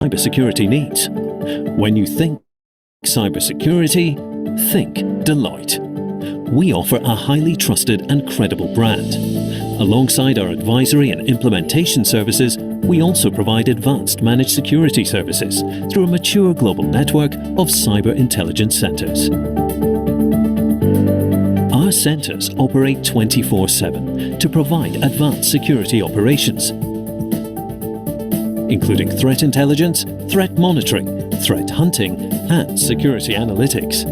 Cybersecurity needs. When you think cybersecurity, think Deloitte. We offer a highly trusted and credible brand. Alongside our advisory and implementation services, we also provide advanced managed security services through a mature global network of cyber intelligence centers. Our centers operate 24/7 to provide advanced security operations, including threat intelligence, threat monitoring, threat hunting, and security analytics.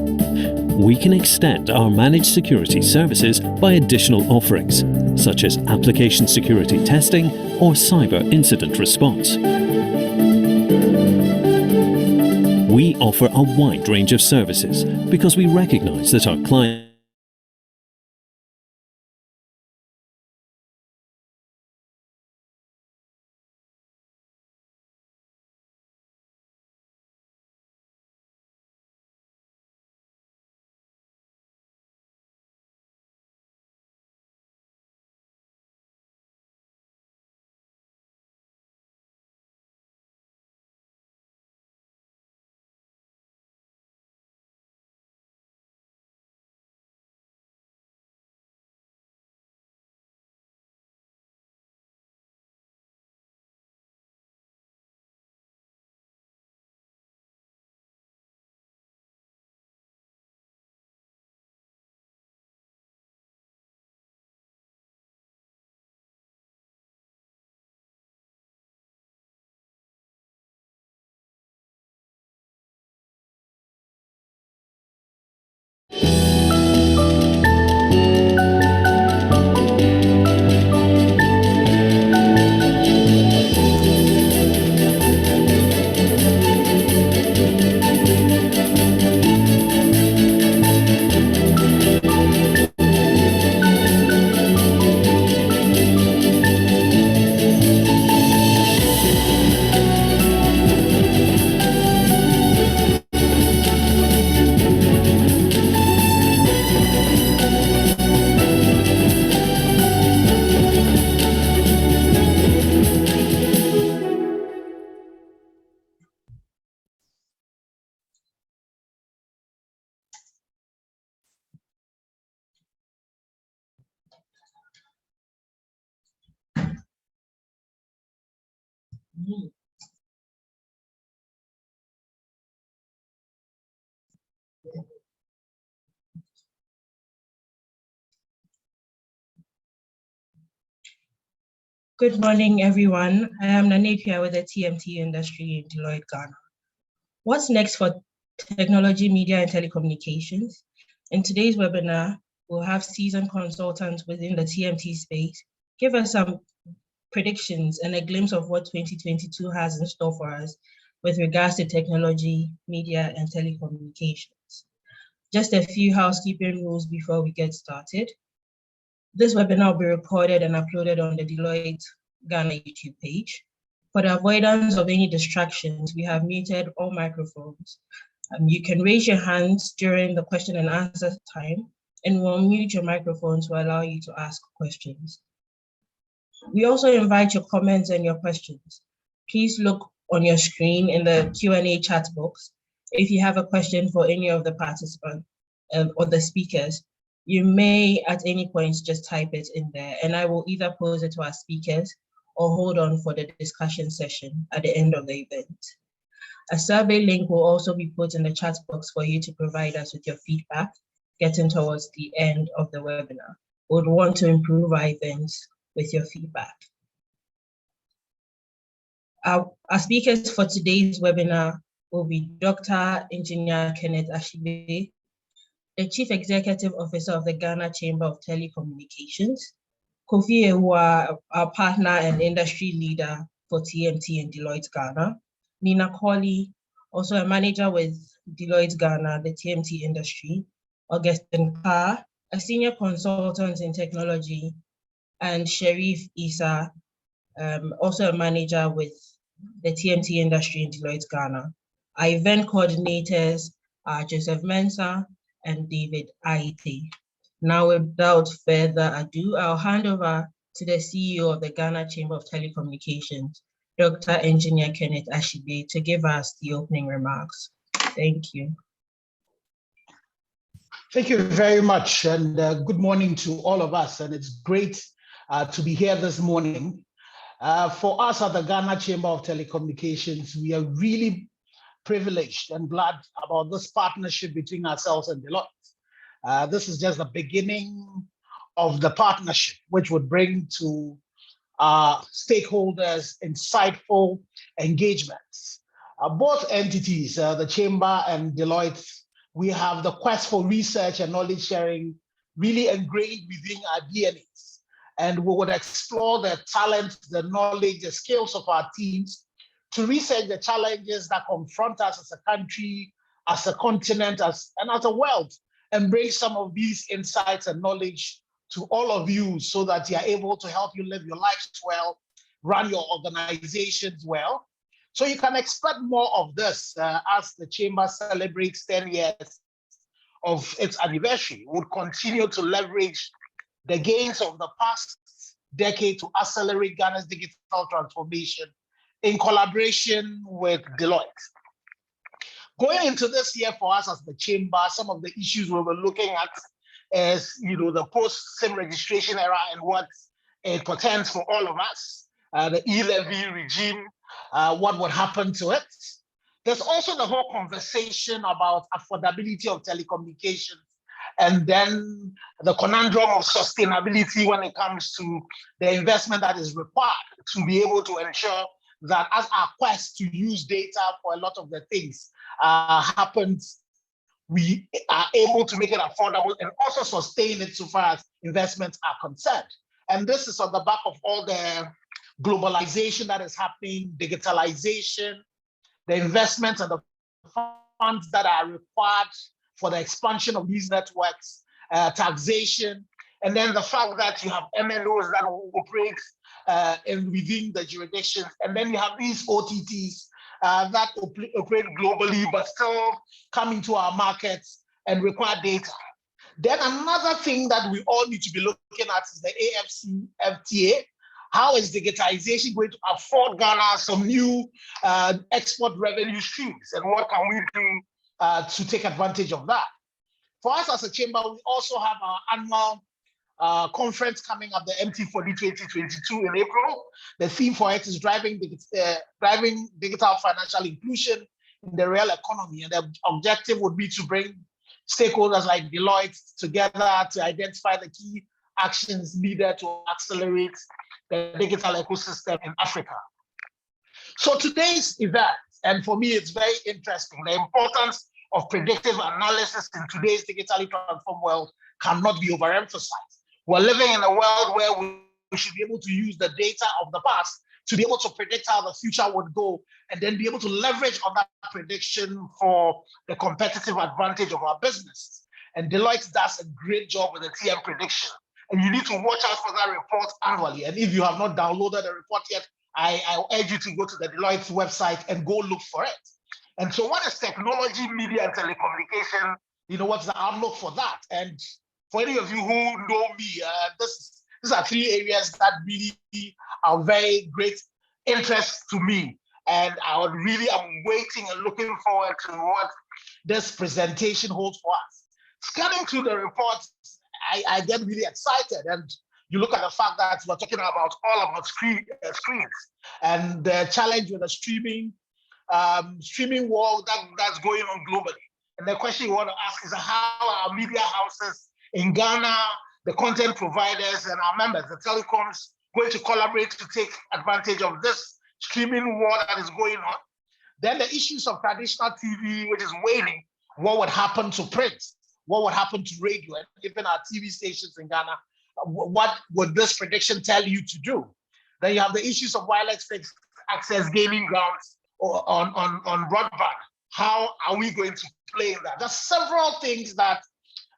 We can extend our managed security services by additional offerings, such as application security testing or cyber incident response. We offer a wide range of services because we recognize that our clients Good morning, everyone. I am Nanik here with the TMT industry in Deloitte Ghana. What's next for Technology, Media, and Telecommunications. In today's webinar, we'll have seasoned consultants within the TMT space give us some predictions and a glimpse of what 2022 has in store for us with regards to technology, media, and telecommunications. Just a few housekeeping rules before we get started. This webinar will be recorded and uploaded on the Deloitte Ghana YouTube page. For the avoidance of any distractions, we have muted all microphones. You can raise your hands during the question and answer time, and we'll mute your microphone to allow you to ask questions. We also invite your comments and your questions. Please look on your screen in the Q&A chat box. If you have a question for any of the participants or the speakers, you may at any point just type it in there, and I will either pose it to our speakers or hold on for the discussion session at the end of the event. A survey link will also be put in the chat box for you to provide us with your feedback, getting towards the end of the webinar. We would want to improve our events with your feedback. Our speakers for today's webinar will be Dr. Engineer Kenneth Ashibe, the Chief Executive Officer of the Ghana Chamber of Telecommunications, Kofi Ewa, our partner and industry leader for TMT in Deloitte Ghana, Nina Colley, also a manager with Deloitte Ghana, the TMT industry, Augustine Carr, a senior consultant in technology, and Sharif Isa, also a manager with the TMT industry in Deloitte Ghana. Our event coordinators are Joseph Mensah and David Aite. Now, without further ado, I'll hand over to the CEO of the Ghana Chamber of Telecommunications, Dr. Engineer Kenneth Ashibe, to give us the opening remarks. Thank you. Thank you very much, and good morning to all of us. And it's great to be here this morning. For us at the Ghana Chamber of Telecommunications, we are really privileged and glad about this partnership between ourselves and Deloitte. This is just the beginning of the partnership, which would bring to our stakeholders insightful engagements. Both entities, the Chamber and Deloitte, we have the quest for research and knowledge sharing really ingrained within our DNAs. And we would explore the talent, the knowledge, the skills of our teams to research the challenges that confront us as a country, as a continent, and as a world, and bring some of these insights and knowledge to all of you so that you are able to help you live your lives well, run your organizations well. So you can expect more of this as the Chamber celebrates 10 years of its anniversary. We'll continue to leverage the gains of the past decade to accelerate Ghana's digital transformation in collaboration with Deloitte. Going into this year for us as the Chamber, some of the issues we were looking at is, the post-SIM registration era and what it portends for all of us, the e-levy regime, what would happen to it. There's also the whole conversation about affordability of telecommunications, and then the conundrum of sustainability when it comes to the investment that is required to be able to ensure that as our quest to use data for a lot of the things happens, we are able to make it affordable and also sustain it so far as investments are concerned. And this is on the back of all the globalization that is happening, digitalization, the investments and the funds that are required for the expansion of these networks, taxation, and then the fact that you have MNOs that operate within the jurisdictions, and then you have these OTTs that operate globally but still come into our markets and require data. Then another thing that we all need to be looking at is the AFCFTA. How is digitization going to afford Ghana some new export revenue streams, and what can we do to take advantage of that? For us as a chamber, we also have our annual conference coming up, the MT40 2022 in April. The theme for it is driving digital financial inclusion in the real economy. And the objective would be to bring stakeholders like Deloitte together to identify the key actions needed to accelerate the digital ecosystem in Africa. So today's event, and for me, it's very interesting, the importance of predictive analysis in today's digitally transformed world cannot be overemphasized. We're living in a world where we should be able to use the data of the past to be able to predict how the future would go, and then be able to leverage on that prediction for the competitive advantage of our business. And Deloitte does a great job with the TM prediction. And you need to watch out for that report annually. And if you have not downloaded the report yet, I urge you to go to the Deloitte website and go look for it. And so what is technology, media, and telecommunication? You know, what's the outlook for that? And for any of you who know me, these are three areas that really are very great interest to me. And I am waiting and looking forward to what this presentation holds for us. Scanning through the reports, I get really excited. And you look at the fact that we're talking about all about screens and the challenge with the streaming war that's going on globally. And the question you want to ask is how our media houses in Ghana, the content providers and our members, the telecoms, going to collaborate to take advantage of this streaming war that is going on. Then the issues of traditional TV, which is waning. What would happen to print? What would happen to radio and even our TV stations in Ghana? What would this prediction tell you to do? Then you have the issues of wireless fixed access gaining grounds on broadband. How are we going to play in that? There's several things that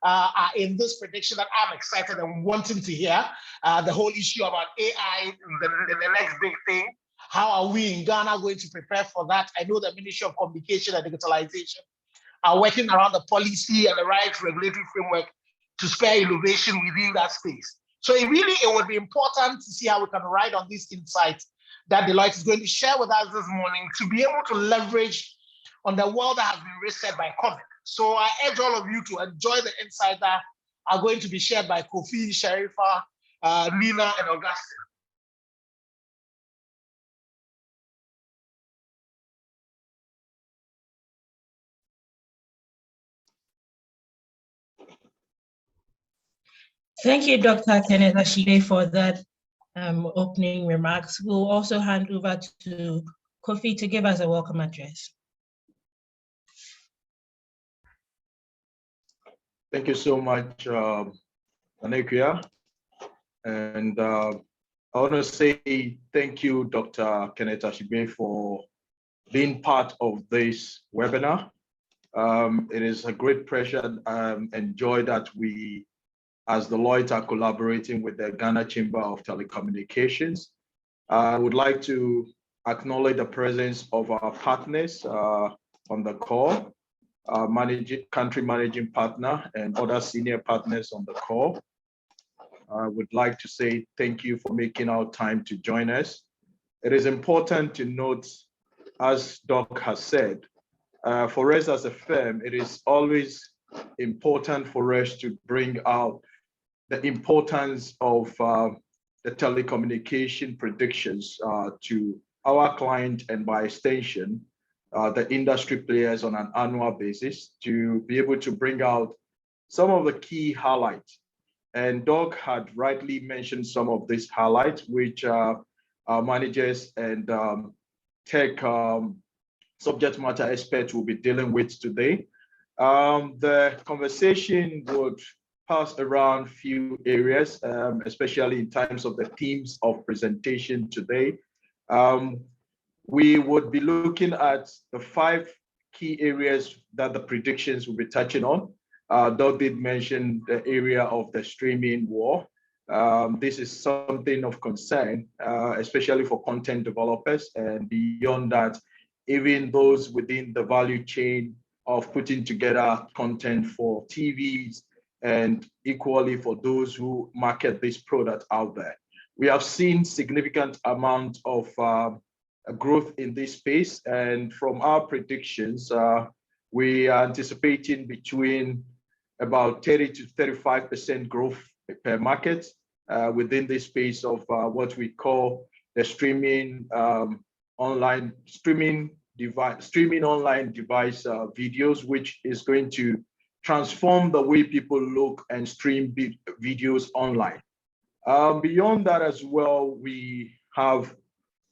are in this prediction that I'm excited and wanting to hear. The whole issue about AI, the next big thing. How are we in Ghana going to prepare for that? I know the Ministry of Communication and Digitalization are working around the policy and the right regulatory framework to spur innovation within that space. So it would be important to see how we can ride on these insights that Deloitte is going to share with us this morning to be able to leverage on the world that has been reset by COVID. So I urge all of you to enjoy the insights that are going to be shared by Kofi, Sharifa, Nina, and Augustine. Thank you, Dr. Kenneth Ashide, for that opening remarks. We'll also hand over to Kofi to give us a welcome address. Thank you so much, Anekia. And I want to say thank you, Dr. Kenneth Ashide, for being part of this webinar. It is a great pleasure and joy that we, as Deloitte, are collaborating with the Ghana Chamber of Telecommunications. I would like to acknowledge the presence of our partners on the call, our country managing partner and other senior partners on the call. I would like to say thank you for making our time to join us. It is important to note, as Doc has said, for us as a firm, it is always important for us to bring out the importance of the telecommunication predictions to our client and by extension, the industry players on an annual basis to be able to bring out some of the key highlights. And Doug had rightly mentioned some of these highlights, which our managers and tech subject matter experts will be dealing with today. The conversation would pass around few areas, especially in terms of the themes of presentation today. We would be looking at the 5 key areas that the predictions will be touching on. Doug did mention the area of the streaming war. This is something of concern, especially for content developers, and beyond that, even those within the value chain of putting together content for TVs, and equally for those who market this product out there. We have seen significant amount of growth in this space, and from our predictions, we are anticipating between about 30 to 35% growth per market within this space of what we call the streaming online device videos, which is going to transform the way people look and stream videos online. Beyond that as well, we have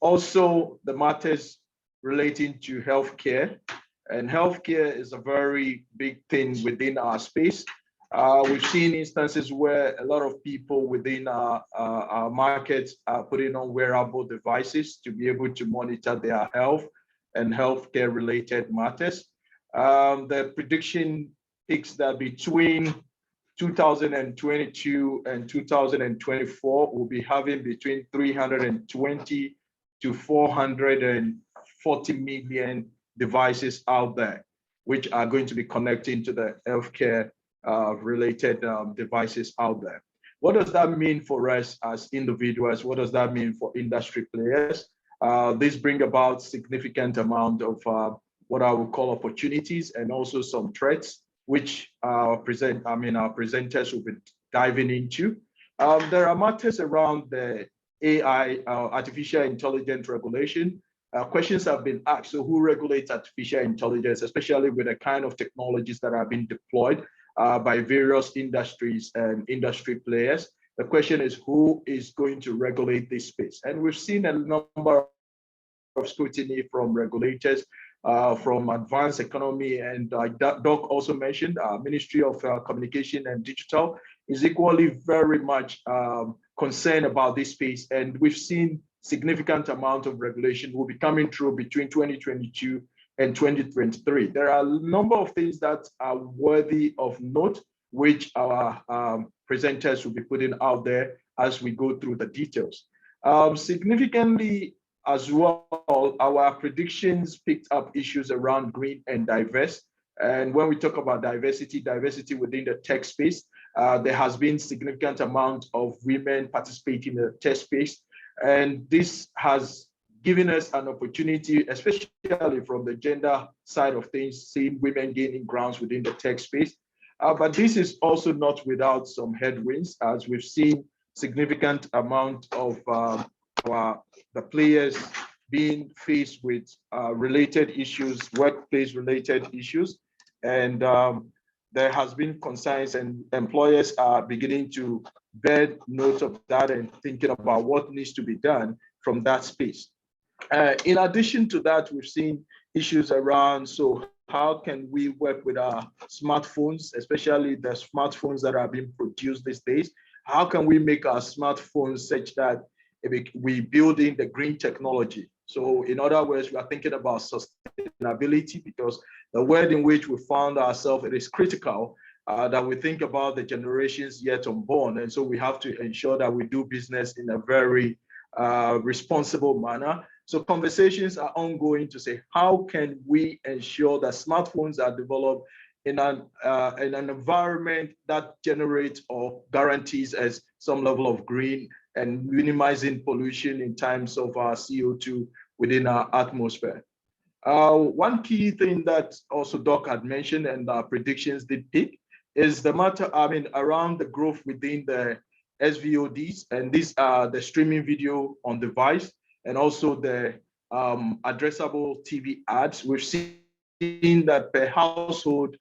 also the matters relating to healthcare And healthcare is a very big thing within our space. We've seen instances where a lot of people within our markets are putting on wearable devices to be able to monitor their health and healthcare related matters. The prediction picks that between 2022 and 2024, we'll be having between 320 to 440 million devices out there, which are going to be connecting to the healthcare related devices out there. What does that mean for us as individuals? What does that mean for industry players? This brings about significant amount of what I would call opportunities and also some threats, which our presenters will be diving into. There are matters around the AI, artificial intelligence regulation. Questions have been asked, so who regulates artificial intelligence, especially with the kind of technologies that are being deployed by various industries and industry players? The question is, who is going to regulate this space? And we've seen a number of scrutiny from regulators, from advanced economy, and Doc also mentioned, Ministry of Communication and Digital is equally very much concerned about this space. And we've seen significant amount of regulation will be coming through between 2022 and 2023. There are a number of things that are worthy of note, which our presenters will be putting out there as we go through the details. Significantly as well, our predictions picked up issues around green and diverse. And when we talk about diversity within the tech space, there has been significant amount of women participating in the tech space. And this has given us an opportunity, especially from the gender side of things, seeing women gaining grounds within the tech space. But this is also not without some headwinds, as we've seen significant amount of the players being faced with related issues, workplace related issues. And there has been concerns, and employers are beginning to bear note of that and thinking about what needs to be done from that space. In addition to that, we've seen issues around, so how can we work with our smartphones, especially the smartphones that are being produced these days? How can we make our smartphones such that we build in the green technology? So in other words, we are thinking about sustainability, because the world in which we found ourselves, it is critical that we think about the generations yet unborn. And so we have to ensure that we do business in a very responsible manner. So conversations are ongoing to say, how can we ensure that smartphones are developed in an environment that generates or guarantees as some level of green and minimizing pollution in terms of our CO2 within our atmosphere. One key thing that also Doc had mentioned and our predictions did pick is the matter, around the growth within the SVODs, and these are the streaming video on device, and also the addressable TV ads. We've seen that per household,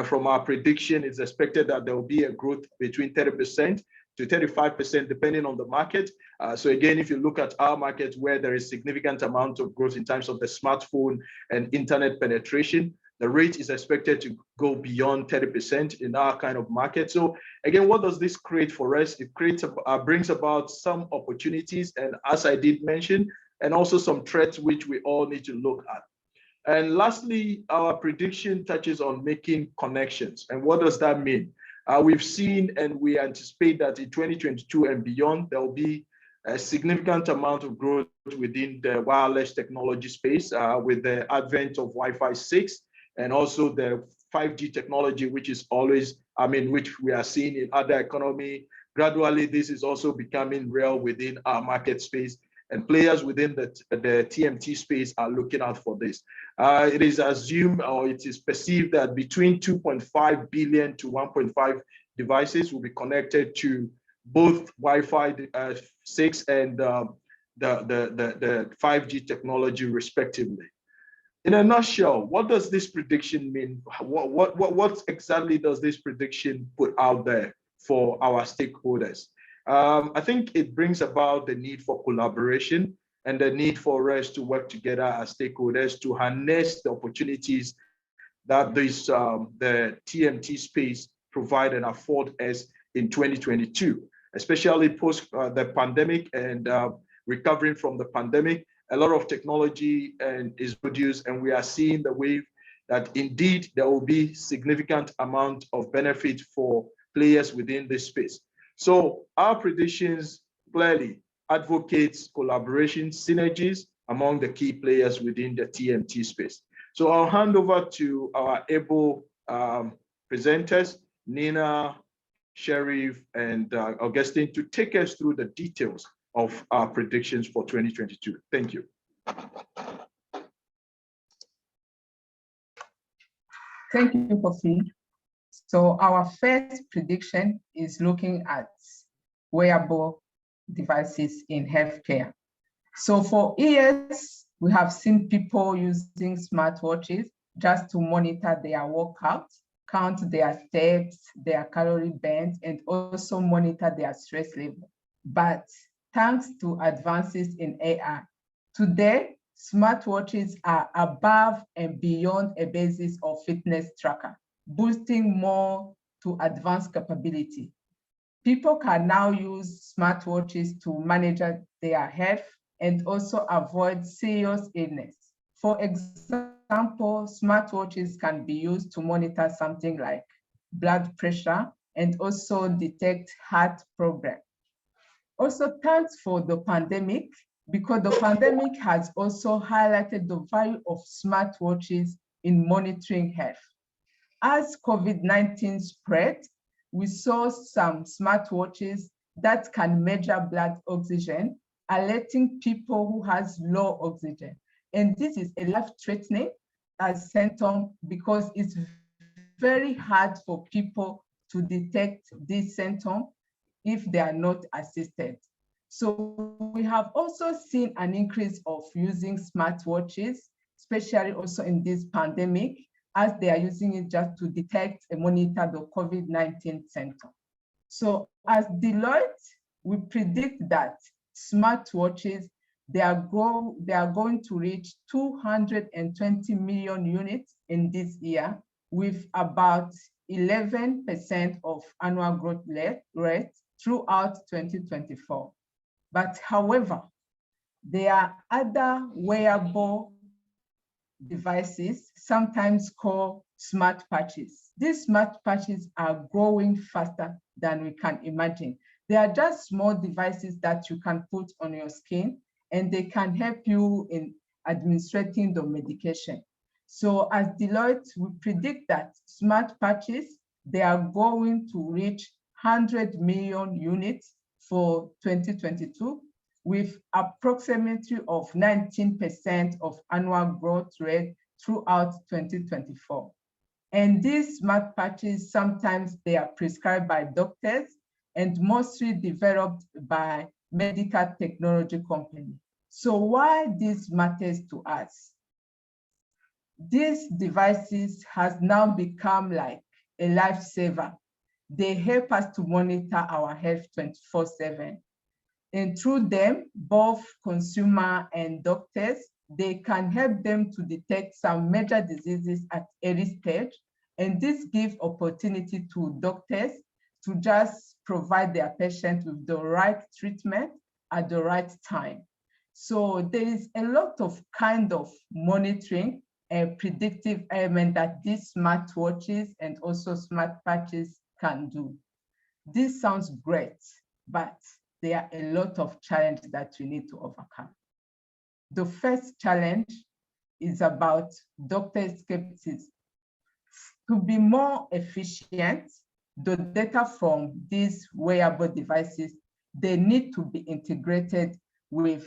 from our prediction, it's expected that there will be a growth between 30% to 35%, depending on the market. So again, if you look at our market where there is significant amount of growth in terms of the smartphone and internet penetration, the rate is expected to go beyond 30% in our kind of market. So again, what does this create for us? It brings about some opportunities, and as I did mention, and also some threats which we all need to look at. And lastly, our prediction touches on making connections. And what does that mean? We've seen and we anticipate that in 2022 and beyond, there will be a significant amount of growth within the wireless technology space with the advent of Wi-Fi 6 and also the 5G technology, which is always, which we are seeing in other economy. Gradually, this is also becoming real within our market space, and players within the TMT space are looking out for this. It is assumed, or it is perceived, that between 2.5 billion to 1.5 devices will be connected to both Wi-Fi 6 and the 5G technology, respectively. In a nutshell, what does this prediction mean? What exactly does this prediction put out there for our stakeholders? I think it brings about the need for collaboration and the need for us to work together as stakeholders to harness the opportunities that this the TMT space provide and afford us in 2022, especially post the pandemic and recovering from the pandemic. A lot of technology is produced, and we are seeing the wave that indeed there will be significant amount of benefit for players within this space. So our predictions clearly advocates collaboration synergies among the key players within the TMT space. So I'll hand over to our able presenters, Nina, Sherif, and Augustine, to take us through the details of our predictions for 2022. Thank you. Thank you, Kofi. So our first prediction is looking at wearable devices in healthcare. So for years, we have seen people using smartwatches just to monitor their workouts, count their steps, their calorie burns, and also monitor their stress level. But thanks to advances in AI, today, smartwatches are above and beyond a basis of fitness tracker, boosting more to advanced capability. People can now use smartwatches to manage their health and also avoid serious illness. For example, smartwatches can be used to monitor something like blood pressure and also detect heart problem. Also, thanks for the pandemic, because the pandemic has also highlighted the value of smartwatches in monitoring health. As COVID-19 spread, we saw some smartwatches that can measure blood oxygen, alerting people who has low oxygen. And this is a life-threatening symptom because it's very hard for people to detect this symptom if they are not assisted. So we have also seen an increase of using smartwatches, especially also in this pandemic, as they are using it just to detect and monitor the COVID-19 symptom. So as Deloitte, we predict that smartwatches, they are going to reach 220 million units in this year, with about 11% of annual growth rate throughout 2024. But however, there are other wearable devices, sometimes called smart patches. These smart patches are growing faster than we can imagine. They are just small devices that you can put on your skin, and they can help you in administrating the medication. So as Deloitte, we predict that smart patches, they are going to reach 100 million units for 2022, with approximately of 19% of annual growth rate throughout 2024. And these smart patches, sometimes they are prescribed by doctors and mostly developed by medical technology companies. So why this matters to us? These devices has now become like a lifesaver. They help us to monitor our health 24/7. And through them, both consumer and doctors, they can help them to detect some major diseases at early stage. And this gives opportunity to doctors to just provide their patient with the right treatment at the right time. So there is a lot of kind of monitoring and predictive element that these smartwatches and also smart patches can do. This sounds great, but there are a lot of challenges that we need to overcome. The first challenge is about doctor skepticism. To be more efficient, the data from these wearable devices, they need to be integrated with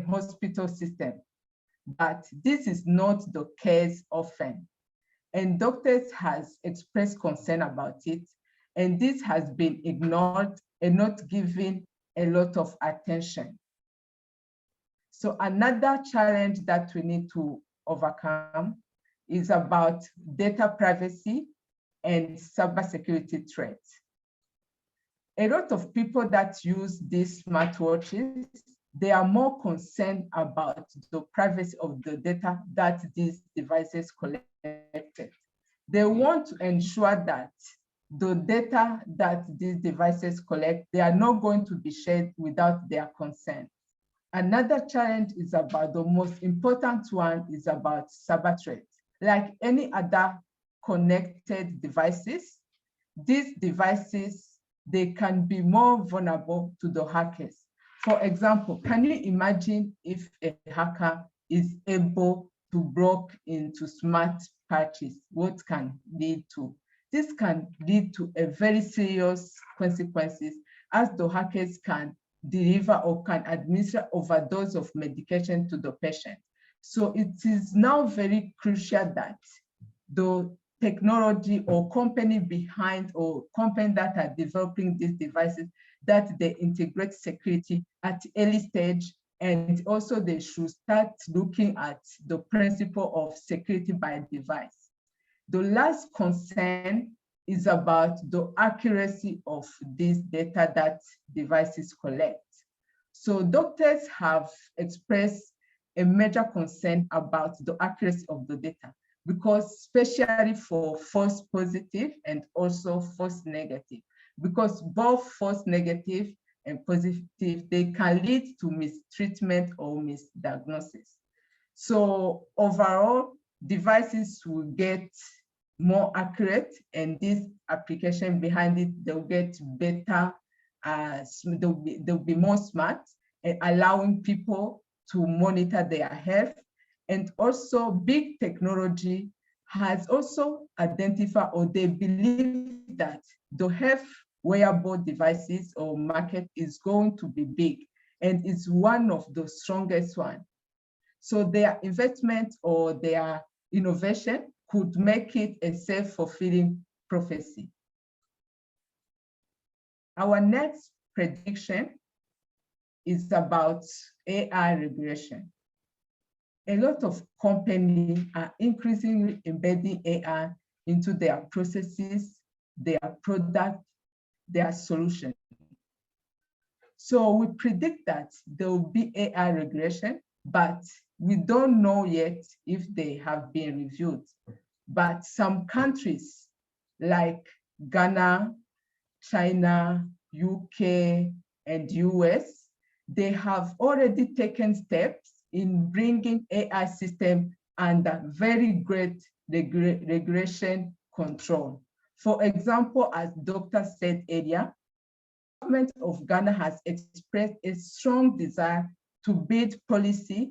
hospital system. But this is not the case often. And doctors has expressed concern about it, and this has been ignored and not given a lot of attention. So another challenge that we need to overcome is about data privacy and cybersecurity threats. A lot of people that use these smartwatches, they are more concerned about the privacy of the data that these devices collected. They want to ensure that the data that these devices collect, they are not going to be shared without their consent. Another challenge is about, the most important one is about cyber threats. Like any other connected devices, these devices, they can be more vulnerable to the hackers. For example, can you imagine if a hacker is able to break into smart patches? What can lead to? This can lead to a very serious consequences, as the hackers can deliver or can administer overdose of medication to the patient. So it is now very crucial that the technology or company behind or company that are developing these devices, that they integrate security at early stage, and also they should start looking at the principle of security by device. The last concern is about the accuracy of this data that devices collect. So doctors have expressed a major concern about the accuracy of the data, because especially for false positive and also false negative, because both false negative and positive, they can lead to mistreatment or misdiagnosis. So overall, devices will get more accurate, and this application behind it, they'll get better, they'll be more smart, and allowing people to monitor their health. And also big technology has also identified, or they believe that the health wearable devices or market is going to be big, and it's one of the strongest ones. So their investment or their innovation could make it a self-fulfilling prophecy. Our next prediction is about AI regression. A lot of companies are increasingly embedding AI into their processes, their product, their solution. So we predict that there will be AI regression, but we don't know yet if they have been reviewed. But some countries like Ghana, China, UK, and US, they have already taken steps in bringing AI system under very great regression control. For example, as Dr. said earlier, the government of Ghana has expressed a strong desire to build policy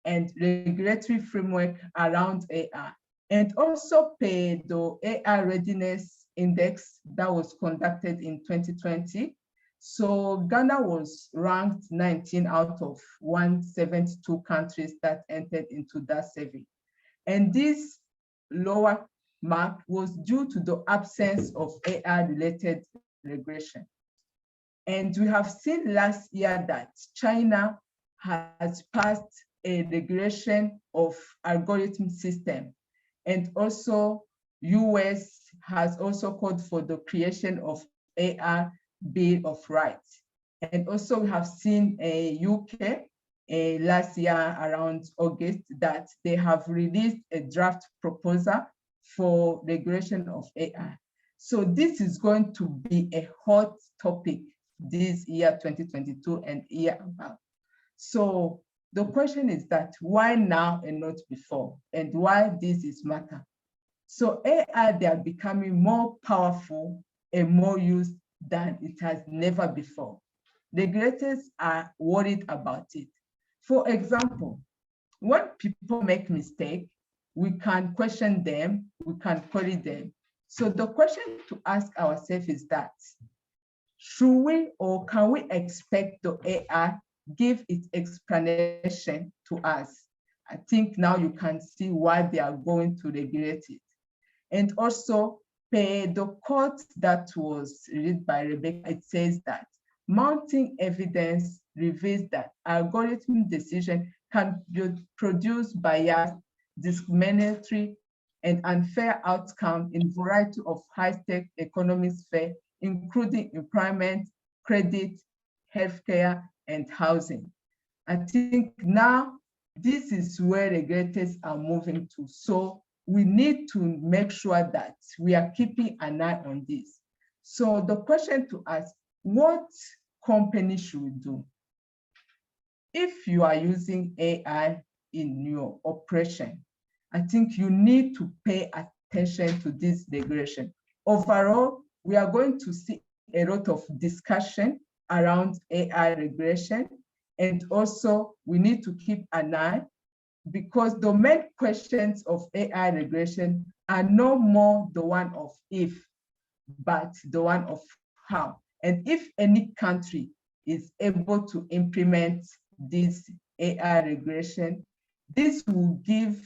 and regulatory framework around AI, and also pay the AI readiness index that was conducted in 2020. So Ghana was ranked 19 out of 172 countries that entered into that survey. And this lower mark was due to the absence of AI-related regression. And we have seen last year that China has passed a regression of algorithm system. And also US has also called for the creation of AI Bill of Rights. And also we have seen a UK last year around August that they have released a draft proposal for regulation of AI. So this is going to be a hot topic this year 2022 and year about. So the question is that why now and not before, and why this is matter? So AI, they are becoming more powerful and more used than it has never before. Regulators are worried about it. For example, when people make mistakes, we can question them, we can query them. So the question to ask ourselves is that, should we or can we expect the AI give its explanation to us? I think now you can see why they are going to regulate it. And also, the quote that was read by Rebecca, it says that mounting evidence reveals that algorithm decision can produce bias, discriminatory, and unfair outcome in a variety of high-tech economic spheres, including employment, credit, healthcare, and housing. I think now this is where regulators are moving to. So we need to make sure that we are keeping an eye on this. So the question to ask, what company should we do? If you are using AI in your operation, I think you need to pay attention to this regulation. Overall, we are going to see a lot of discussion around AI regulation. And also we need to keep an eye, because the main questions of AI regulation are no more the one of if, but the one of how. And if any country is able to implement this AI regulation, this will give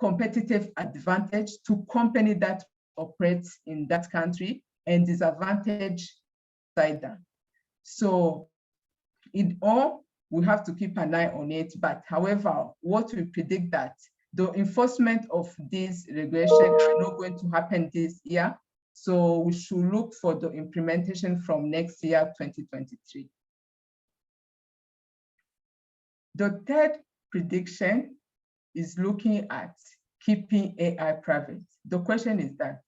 competitive advantage to company that operates in that country and disadvantage outsider. So in all, we have to keep an eye on it. But however, what we predict that the enforcement of this regulation are not going to happen this year. So we should look for the implementation from next year, 2023. The third prediction is looking at keeping AI private. The question is that,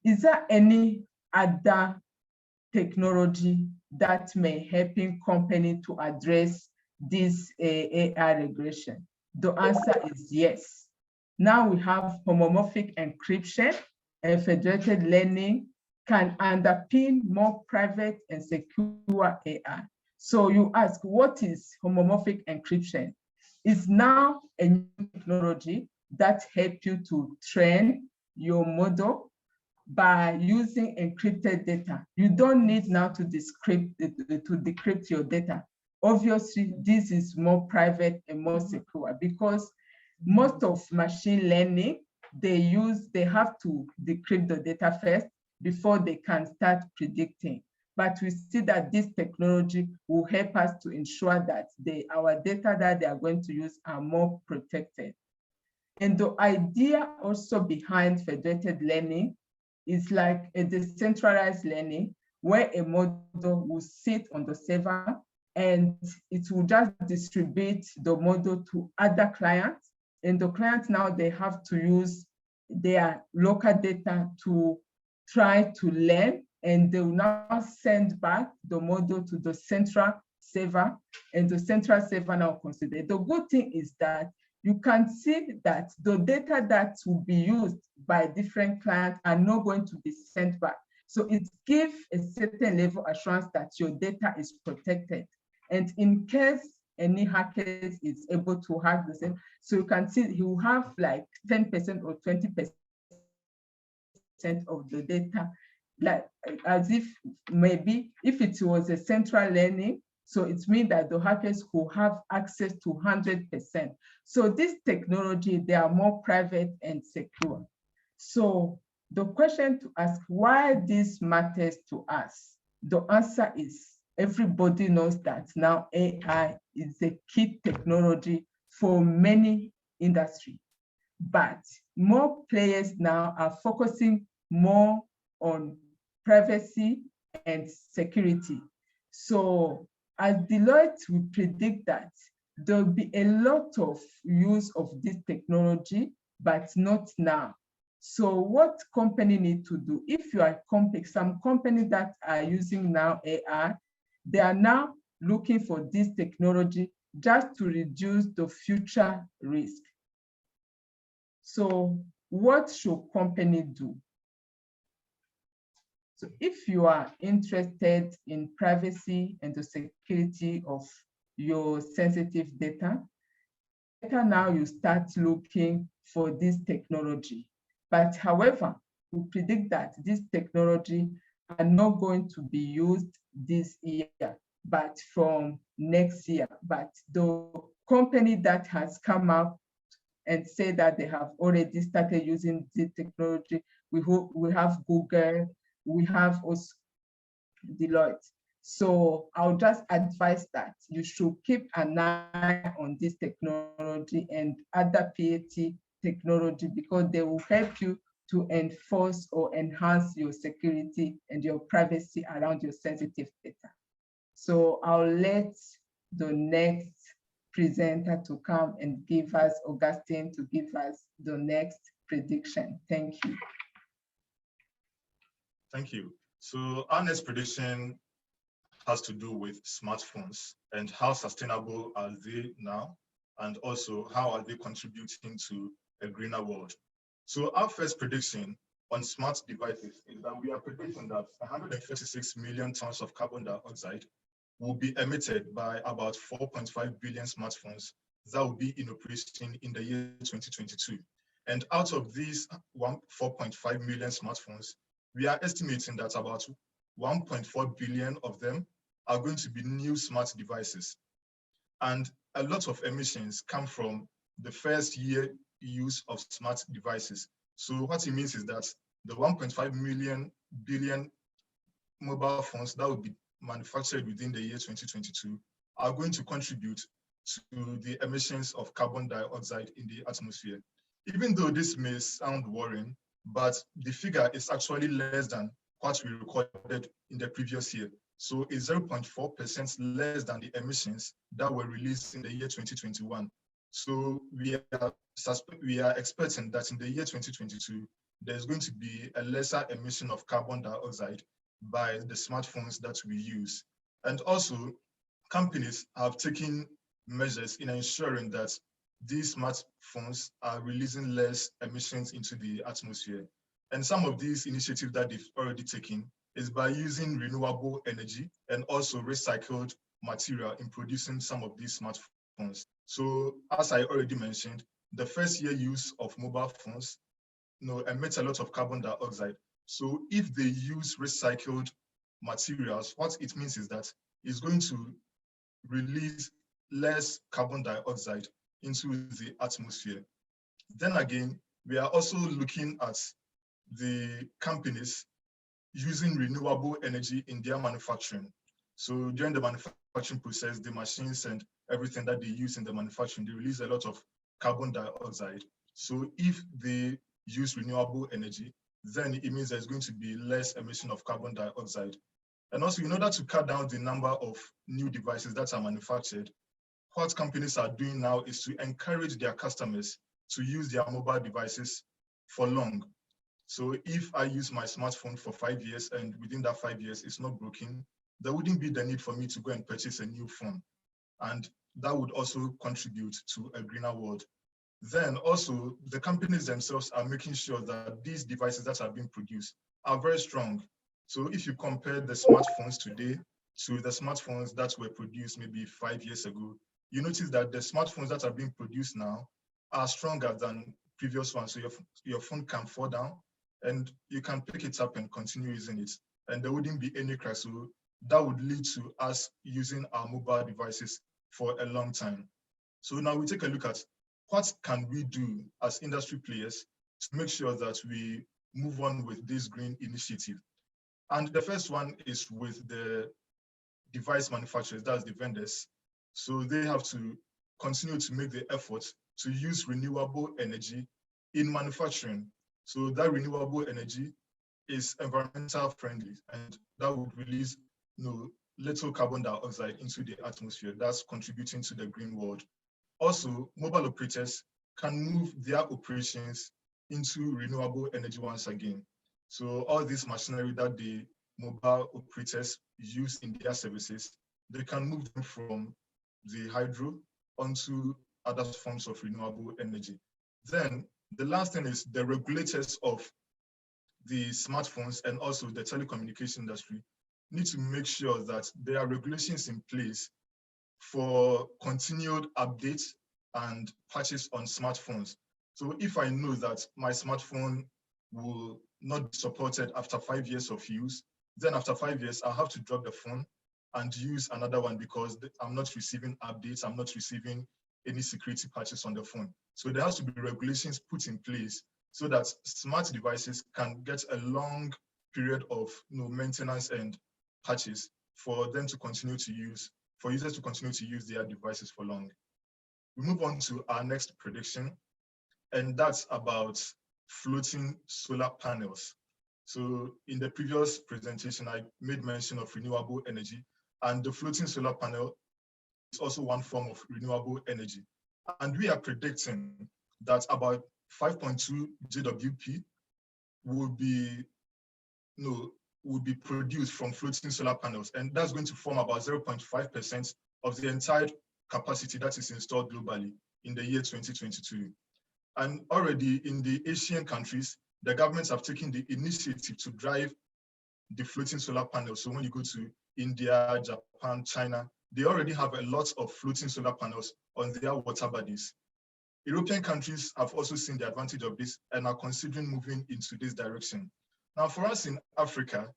is there any other technology that may help company to address this AI regression? The answer is yes. Now we have homomorphic encryption and federated learning can underpin more private and secure AI. So you ask, what is homomorphic encryption? It's now a new technology that helps you to train your model by using encrypted data. You don't need now to decrypt your data. Obviously, this is more private and more secure, because most of machine learning, they have to decrypt the data first before they can start predicting. But we see that this technology will help us to ensure that our data that they are going to use are more protected. And the idea also behind federated learning is like a decentralized learning where a model will sit on the server and it will just distribute the model to other clients. And the clients now, they have to use their local data to try to learn, and they will now send back the model to the central server, and the central server now consider it. The good thing is that you can see that the data that will be used by different clients are not going to be sent back. So it gives a certain level of assurance that your data is protected. And in case any hacker is able to hack the same, so you can see he will have like 10% or 20% of the data, like as if maybe if it was a central learning, so it means that the hackers will have access to 100%. So this technology, they are more private and secure. So the question to ask why this matters to us, the answer is everybody knows that now AI is a key technology for many industries, but more players now are focusing more on privacy and security. So as Deloitte, we predict that there'll be a lot of use of this technology, but not now. So what company need to do? If you are some companies that are using now AI, they are now looking for this technology just to reduce the future risk. So what should company do? So if you are interested in privacy and the security of your sensitive data, now you start looking for this technology. But however, we predict that this technology are not going to be used this year, but from next year. But the company that has come out and say that they have already started using this technology, we have Google, we have also Deloitte. So I'll just advise that you should keep an eye on this technology and other PAT technology, because they will help you to enforce or enhance your security and your privacy around your sensitive data. So I'll let the next presenter to come and give us, Augustine, to give us the next prediction. Thank you. Thank you. So our next prediction has to do with smartphones and how sustainable are they now, and also how are they contributing to a greener world. So our first prediction on smart devices is that we are predicting that 136 million tons of carbon dioxide will be emitted by about 4.5 billion smartphones that will be in operation in the year 2022. And out of these 4.5 million smartphones, we are estimating that about 1.4 billion of them are going to be new smart devices. And a lot of emissions come from the first year use of smart devices. So what it means is that the 1.5 billion mobile phones that will be manufactured within the year 2022 are going to contribute to the emissions of carbon dioxide in the atmosphere. Even though this may sound worrying, but the figure is actually less than what we recorded in the previous year. So it's 0.4% less than the emissions that were released in the year 2021. So we are expecting that in the year 2022, there's going to be a lesser emission of carbon dioxide by the smartphones that we use. And also, companies have taken measures in ensuring that these smartphones are releasing less emissions into the atmosphere. And some of these initiatives that they've already taken is by using renewable energy and also recycled material in producing some of these smartphones. So as I already mentioned, the first year use of mobile phones emits a lot of carbon dioxide. So if they use recycled materials, what it means is that it's going to release less carbon dioxide into the atmosphere. Then again, we are also looking at the companies using renewable energy in their manufacturing. So during the manufacturing process, the machines and everything that they use in the manufacturing, they release a lot of carbon dioxide. So if they use renewable energy, then it means there's going to be less emission of carbon dioxide. And also, in order to cut down the number of new devices that are manufactured, what companies are doing now is to encourage their customers to use their mobile devices for long. So if I use my smartphone for 5 years and within that 5 years it's not broken, there wouldn't be the need for me to go and purchase a new phone. And that would also contribute to a greener world. Then also the companies themselves are making sure that these devices that are being produced are very strong. So if you compare the smartphones today to the smartphones that were produced maybe 5 years ago, you notice that the smartphones that are being produced now are stronger than previous ones. So your phone can fall down and you can pick it up and continue using it. And there wouldn't be any crash. So that would lead to us using our mobile devices for a long time. So now we take a look at what can we do as industry players to make sure that we move on with this green initiative. And the first one is with the device manufacturers, that's the vendors. So they have to continue to make the effort to use renewable energy in manufacturing. So that renewable energy is environmental friendly and that would release little carbon dioxide into the atmosphere. That's contributing to the green world. Also, mobile operators can move their operations into renewable energy once again. So all this machinery that the mobile operators use in their services, they can move them from the hydro onto other forms of renewable energy. Then the last thing is the regulators of the smartphones and also the telecommunication industry need to make sure that there are regulations in place for continued updates and patches on smartphones. So if I know that my smartphone will not be supported after 5 years of use, then after 5 years, I'll have to drop the phone and use another one because I'm not receiving updates, I'm not receiving any security patches on the phone. So there has to be regulations put in place so that smart devices can get a long period of maintenance and patches for them to continue to use, for users to continue to use their devices for long. We move on to our next prediction, and that's about floating solar panels. So in the previous presentation, I made mention of renewable energy, and the floating solar panel also one form of renewable energy. And we are predicting that about 5.2 GWP will be produced from floating solar panels, and that's going to form about 0.5% of the entire capacity that is installed globally in the year 2022. And already in the Asian countries, the governments have taken the initiative to drive the floating solar panels. So when you go to India, Japan, China, they already have a lot of floating solar panels on their water bodies. European countries have also seen the advantage of this and are considering moving into this direction. Now, for us in Africa,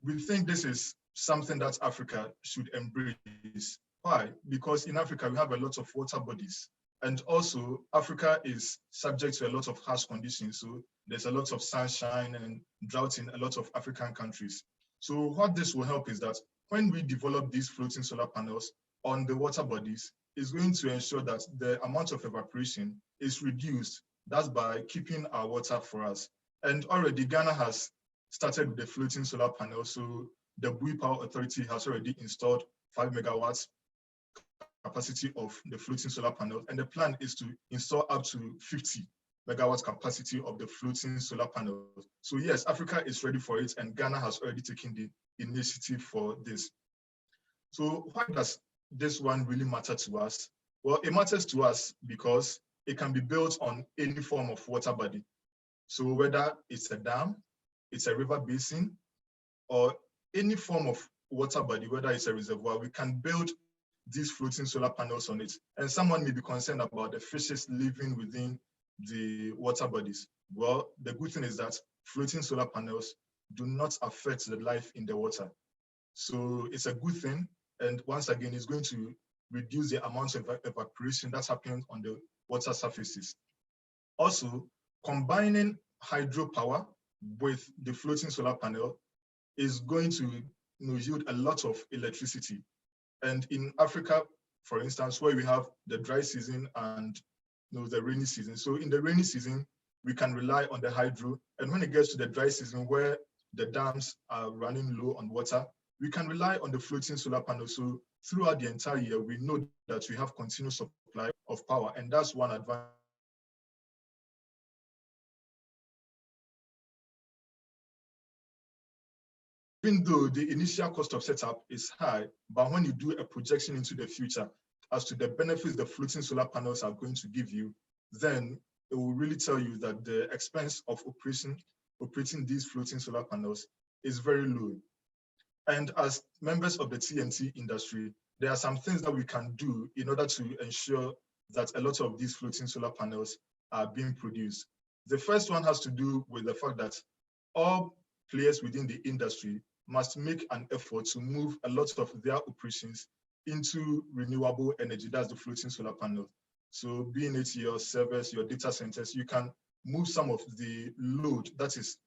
we think this is something that Africa should embrace. Why? Because in Africa, we have a lot of water bodies. And also, Africa is subject to a lot of harsh conditions. So there's a lot of sunshine and drought in a lot of African countries. So what this will help is that when we develop these floating solar panels on the water bodies, it's going to ensure that the amount of evaporation is reduced. That's by keeping our water for us. And already Ghana has started with the floating solar panel. So the Bui Power Authority has already installed 5 megawatts capacity of the floating solar panel. And the plan is to install up to 50 megawatts capacity of the floating solar panel. So yes, Africa is ready for it, and Ghana has already taken the initiative for this. So why does this one really matter to us? Well, it matters to us because it can be built on any form of water body. So whether it's a dam, it's a river basin, or any form of water body, whether it's a reservoir, we can build these floating solar panels on it. And someone may be concerned about the fishes living within the water bodies. Well, the good thing is that floating solar panels do not affect the life in the water. So it's a good thing. And once again, it's going to reduce the amount of evaporation that's happening on the water surfaces. Also, combining hydropower with the floating solar panel is going to yield a lot of electricity. And in Africa, for instance, where we have the dry season and the rainy season. So in the rainy season, we can rely on the hydro. And when it gets to the dry season where the dams are running low on water, we can rely on the floating solar panel. So throughout the entire year, we know that we have continuous supply of power. And that's one advantage. Even though the initial cost of setup is high, but when you do a projection into the future as to the benefits the floating solar panels are going to give you, then it will really tell you that the expense of operating these floating solar panels is very low. And as members of the TMT industry, there are some things that we can do in order to ensure that a lot of these floating solar panels are being produced. The first one has to do with the fact that all players within the industry must make an effort to move a lot of their operations into renewable energy. That's the floating solar panel. So being it your servers, your data centers, you can move some of the load that is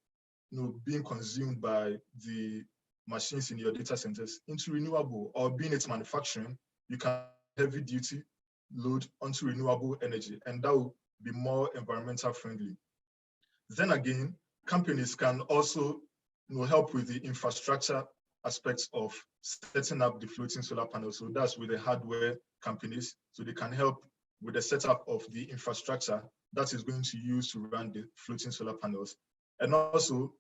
being consumed by the machines in your data centers into renewable, or being it manufacturing, you can heavy duty load onto renewable energy, and that will be more environmental friendly. Then again, companies can also help with the infrastructure aspects of setting up the floating solar panels. So that's with the hardware companies. So they can help with the setup of the infrastructure that is going to use to run the floating solar panels. And also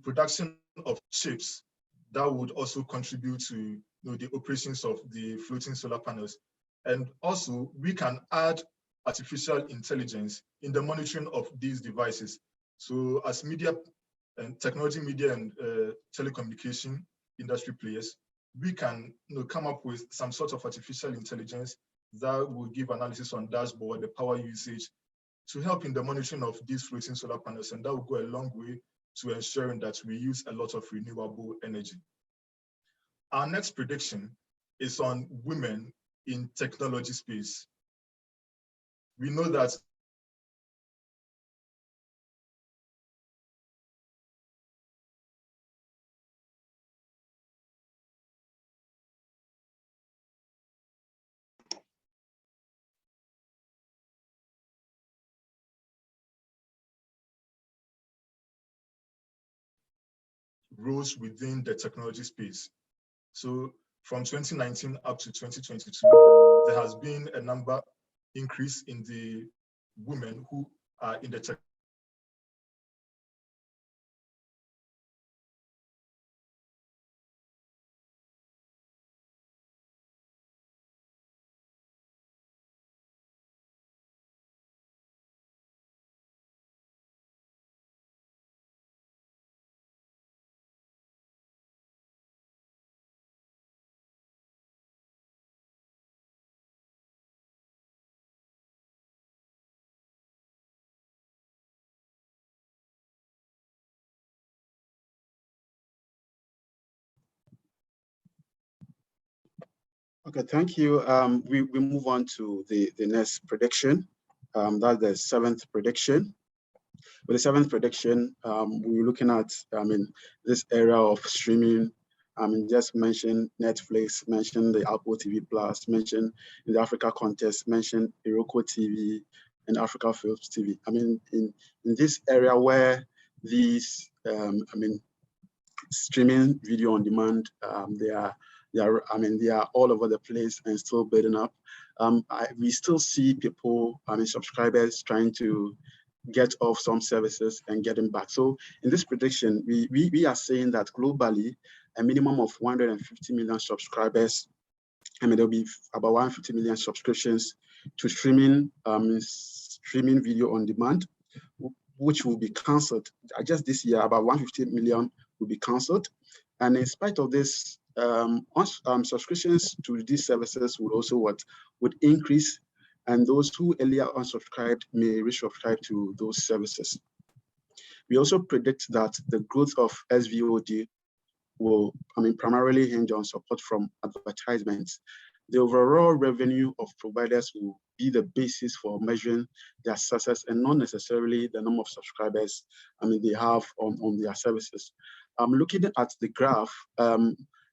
production of chips that would also contribute to the operations of the floating solar panels. And also we can add artificial intelligence in the monitoring of these devices. So as media and technology, media and telecommunication industry players, we can come up with some sort of artificial intelligence that will give analysis on dashboard, the power usage, to help in the monitoring of these floating solar panels. And that will go a long way to ensuring that we use a lot of renewable energy. Our next prediction is on women in technology space. We know that roles within the technology space. So from 2019 up to 2022, there has been a number increase in the women who are in the tech. Okay, thank you. We move on to the next prediction. That's the seventh prediction. With the seventh prediction, we're looking at, this area of streaming. Just mentioned Netflix, mentioned the Apple TV Plus, mentioned in the Africa contest, mentioned Iroko TV and Africa Films TV. In this area where these, streaming video on demand, they are all over the place and still building up. We still see people, subscribers trying to get off some services and get them back. So in this prediction, we are saying that globally, a minimum of 150 million subscribers, there'll be about 150 million subscriptions to streaming video on demand, which will be canceled. Just this year, about 150 million will be canceled. And in spite of this, subscriptions to these services would increase, and those who earlier unsubscribed may resubscribe to those services. We also predict that the growth of SVOD will, primarily hinge on support from advertisements. The overall revenue of providers will be the basis for measuring their success and not necessarily the number of subscribers they have on their services. Looking at the graph,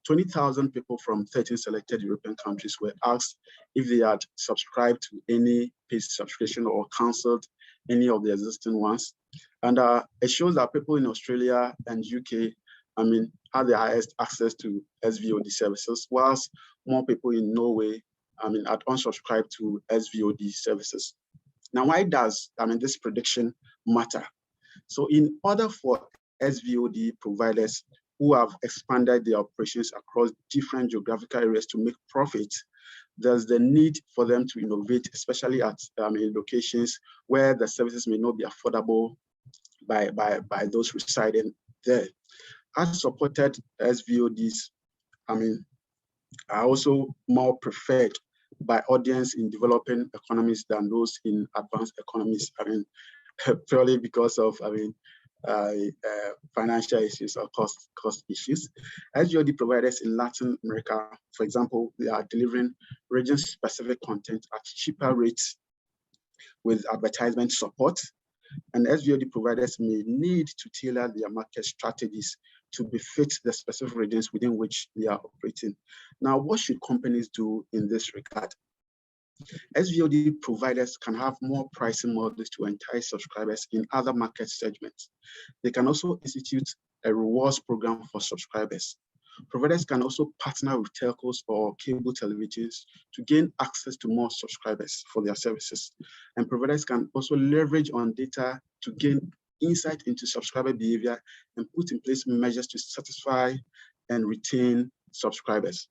20,000 people from 13 selected European countries were asked if they had subscribed to any paid subscription or canceled any of the existing ones. And it shows that people in Australia and UK, had the highest access to SVOD services, whilst more people in Norway, had unsubscribed to SVOD services. Now, why does this prediction matter? So in order for SVOD providers who have expanded their operations across different geographical areas to make profit, there's the need for them to innovate, especially at locations where the services may not be affordable by those residing there. Ad-supported SVODs, are also more preferred by audience in developing economies than those in advanced economies. Purely because of financial issues or cost issues. SVOD providers in Latin America, for example, they are delivering region-specific content at cheaper rates with advertisement support. And SVOD providers may need to tailor their market strategies to befit the specific regions within which they are operating. Now, what should companies do in this regard? SVOD providers can have more pricing models to entice subscribers in other market segments. They can also institute a rewards program for subscribers. Providers can also partner with telcos or cable televisions to gain access to more subscribers for their services. And providers can also leverage on data to gain insight into subscriber behavior and put in place measures to satisfy and retain subscribers.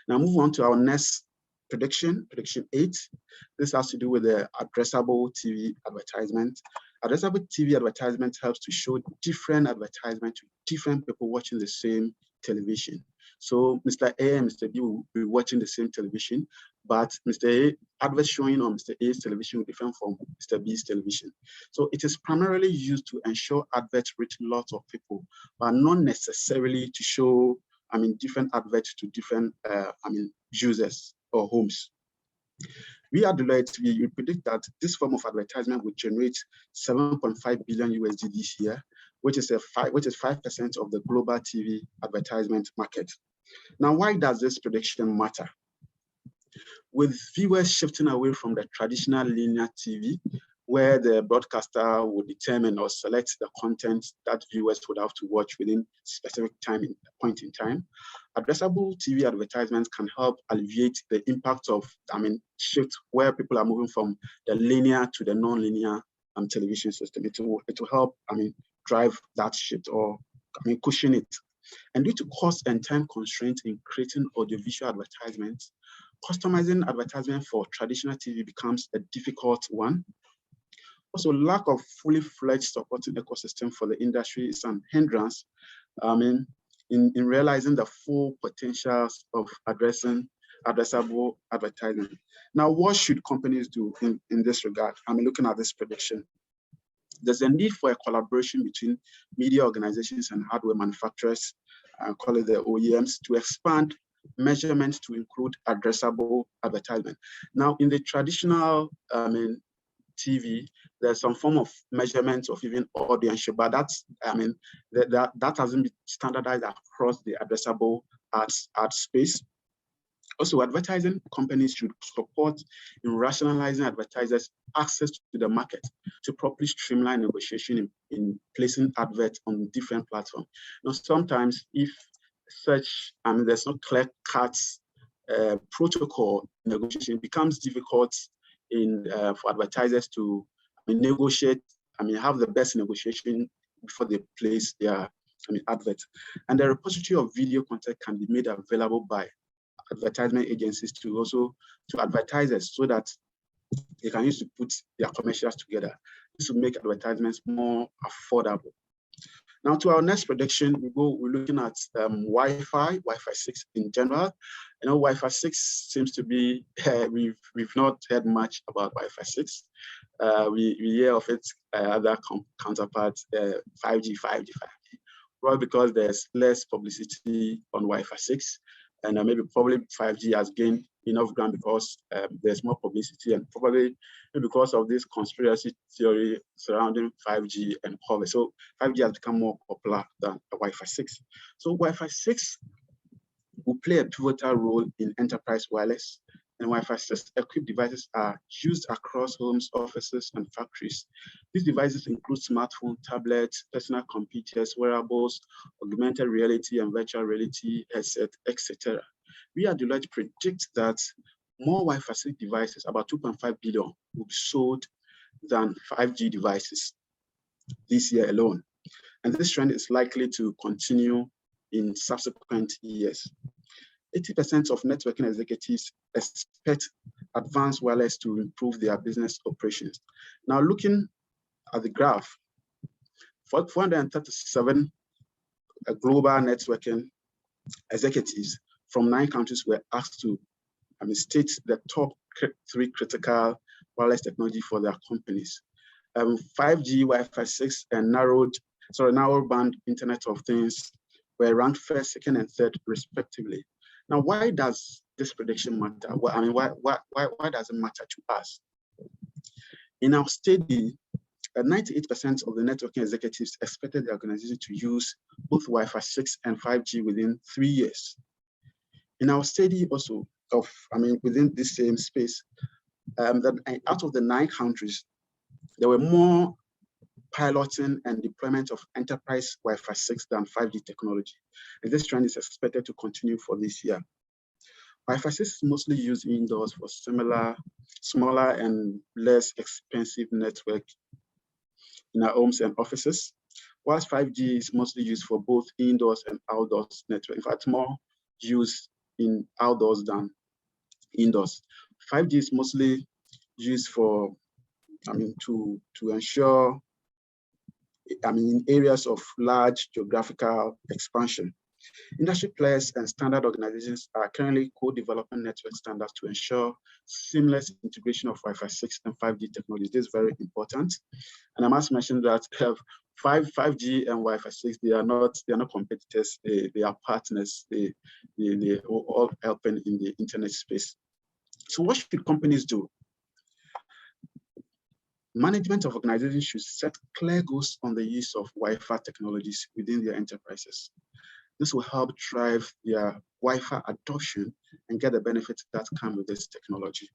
Now, move on to our next prediction 8. This has to do with the addressable TV advertisement. Addressable TV advertisement helps to show different advertisement to different people watching the same television. So Mr. A and Mr. B will be watching the same television, but Mr. A advert showing on Mr. A's television will be different from Mr. B's television. So it is primarily used to ensure adverts reach lots of people, but not necessarily to show different adverts to different users or homes. We at Deloitte, we predict that this form of advertisement will generate 7.5 billion USD this year, which is 5% of the global TV advertisement market. Now, why does this prediction matter? With viewers shifting away from the traditional linear TV, where the broadcaster would determine or select the content that viewers would have to watch within specific point in time. Addressable TV advertisements can help alleviate the impact of, shift where people are moving from the linear to the non-linear television system. It will help, drive that shift or, cushion it. And due to cost and time constraints in creating audiovisual advertisements, customizing advertisement for traditional TV becomes a difficult one. Also, lack of fully fledged supporting ecosystem for the industry is an hindrance in realizing the full potentials of addressable advertising. Now, what should companies do in this regard? Looking at this prediction, there's a need for a collaboration between media organizations and hardware manufacturers, call it the OEMs, to expand measurements to include addressable advertisement. Now, in the traditional TV, there's some form of measurement of even audience, but that's, that hasn't been standardized across the addressable ad space. Also, advertising companies should support in rationalizing advertisers' access to the market to properly streamline negotiation in placing adverts on different platforms. Now, sometimes if such, there's no clear-cut protocol negotiation, it becomes difficult for advertisers to negotiate, have the best negotiation before they place their adverts. And the repository of video content can be made available by advertisement agencies to advertisers so that they can use to put their commercials together. This will make advertisements more affordable. Now, to our next prediction, we're looking at Wi-Fi 6 in general. Wi-Fi 6 seems to be, we've not heard much about Wi-Fi 6. We hear of its other counterparts, 5G, probably because there's less publicity on Wi-Fi 6. And probably 5G has gained enough ground because there's more publicity, and probably because of this conspiracy theory surrounding 5G and Huawei. So 5G has become more popular than Wi-Fi 6. So Wi-Fi 6 will play a pivotal role in enterprise wireless, and Wi-Fi 6 equipped devices are used across homes, offices, and factories. These devices include smartphones, tablets, personal computers, wearables, augmented reality and virtual reality headsets, etc. We at Deloitte predict that more Wi-Fi 6 devices, about 2.5 billion, will be sold than 5G devices this year alone. And this trend is likely to continue in subsequent years. 80% of networking executives expect advanced wireless to improve their business operations. Now, looking at the graph, 437 global networking executives from 9 countries were asked to state the top 3 critical wireless technology for their companies. 5G, Wi-Fi 6, and narrowband Internet of Things were ranked first, second, and third, respectively. Now, why does this prediction matter? Why does it matter to us? In our study, 98% of the networking executives expected the organization to use both Wi-Fi 6 and 5G within 3 years. In our study also within this same space, that out of the 9 countries, there were more piloting and deployment of enterprise Wi-Fi 6 than 5G technology. And this trend is expected to continue for this year. Wi-Fi 6 is mostly used indoors for smaller and less expensive network in our homes and offices, whilst 5G is mostly used for both indoors and outdoors network. In fact, more used in outdoors than indoors. 5G is mostly used for, to ensure, in areas of large geographical expansion. Industry players and standard organizations are currently co-developing network standards to ensure seamless integration of Wi-Fi 6 and 5G technology. This is very important. And I must mention that 5G and Wi-Fi 6, they are not competitors, they are partners. They all helping in the internet space. So what should companies do? Management of organizations should set clear goals on the use of Wi-Fi technologies within their enterprises. This will help drive their Wi-Fi adoption and get the benefits that come with this technology.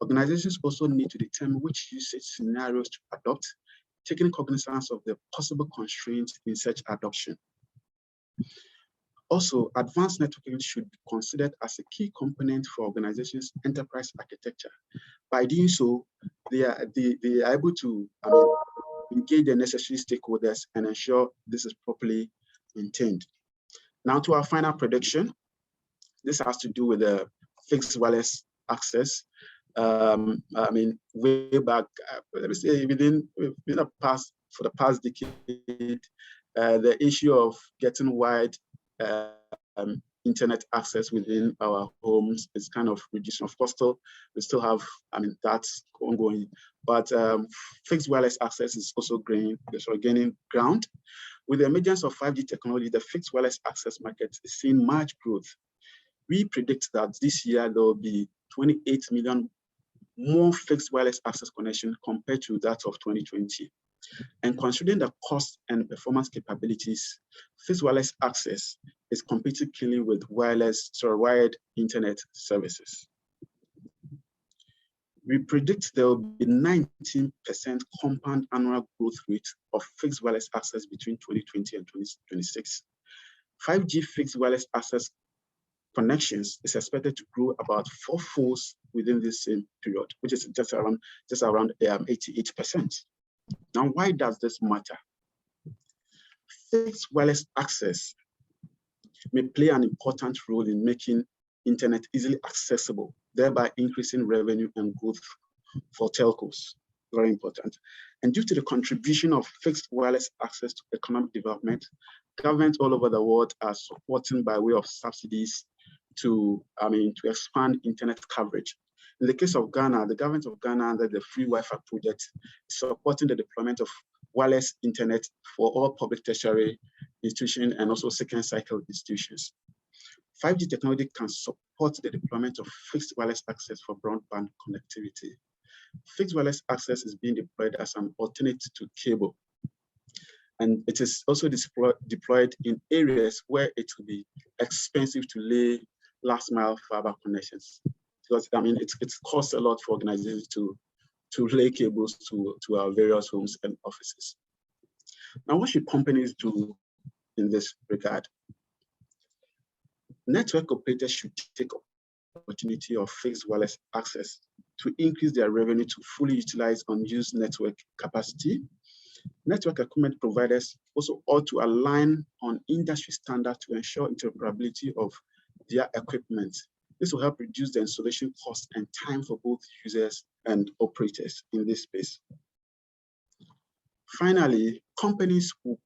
Organizations also need to determine which usage scenarios to adopt, taking cognizance of the possible constraints in such adoption. Also, advanced networking should be considered as a key component for organizations' enterprise architecture. By doing so, they are able to engage the necessary stakeholders and ensure this is properly maintained. Now to our final prediction. This has to do with the fixed wireless access. Way back, let me say, for the past decade, the issue of getting wide internet access within our homes is kind of reducing. Of course, we still have, that's ongoing, but fixed wireless access is also gaining ground. With the emergence of 5G technology, the fixed wireless access market is seeing much growth. We predict that this year there will be 28 million more fixed wireless access connections compared to that of 2020. And considering the cost and performance capabilities, fixed wireless access is competing keenly with wired internet services. We predict there will be 19% compound annual growth rate of fixed wireless access between 2020 and 2026. 5G fixed wireless access connections is expected to grow about 4-fold within this same period, which is just around 88%. Now, why does this matter? Fixed wireless access may play an important role in making internet easily accessible, thereby increasing revenue and growth for telcos. Very important. And due to the contribution of fixed wireless access to economic development, governments all over the world are supporting by way of subsidies to expand internet coverage. In the case of Ghana, the government of Ghana, under the Free Wi-Fi project, is supporting the deployment of wireless internet for all public tertiary institutions and also second cycle institutions. 5G technology can support the deployment of fixed wireless access for broadband connectivity. Fixed wireless access is being deployed as an alternative to cable. And it is also deployed in areas where it will be expensive to lay last mile fiber connections. Because it costs a lot for organizations to lay cables to our various homes and offices. Now, what should companies do in this regard? Network operators should take opportunity of fixed wireless access to increase their revenue to fully utilize unused network capacity. Network equipment providers also ought to align on industry standards to ensure interoperability of their equipment. This will help reduce the installation cost and time for both users and operators in this space. Finally, companies who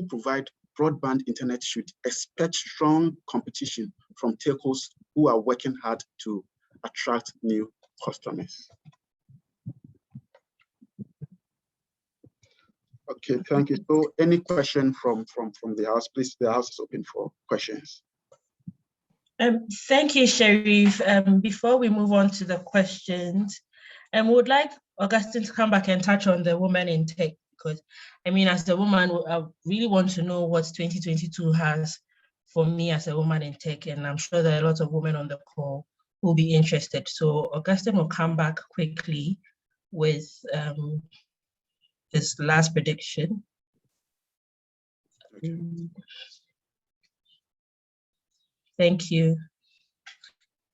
provide broadband internet should expect strong competition from telcos who are working hard to attract new customers. Okay, thank you. So any question from the House, please, the House is open for questions. Thank you, Sharif. Before we move on to the questions, we would like Augustine to come back and touch on the women in tech, because as a woman, I really want to know what 2022 has for me as a woman in tech, and I'm sure there are a lot of women on the call who will be interested. So Augustine will come back quickly with this last prediction. Okay. Thank you.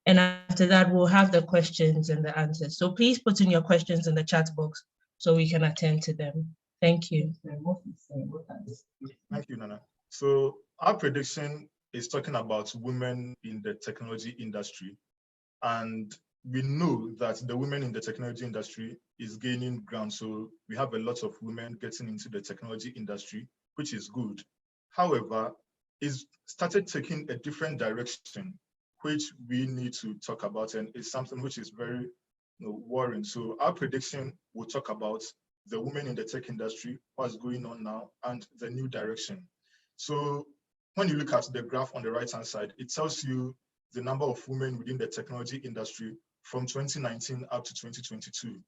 And after that, we'll have the questions and the answers. So please put in your questions in the chat box so we can attend to them. Thank you. Thank you, Nana. So our prediction is talking about women in the technology industry. And we know that the women in the technology industry is gaining ground. So we have a lot of women getting into the technology industry, which is good. However, it's started taking a different direction, which we need to talk about, and it's something which is very worrying. So our prediction will talk about the women in the tech industry, what's going on now, and the new direction. So when you look at the graph on the right-hand side, it tells you the number of women within the technology industry from 2019 up to 2022.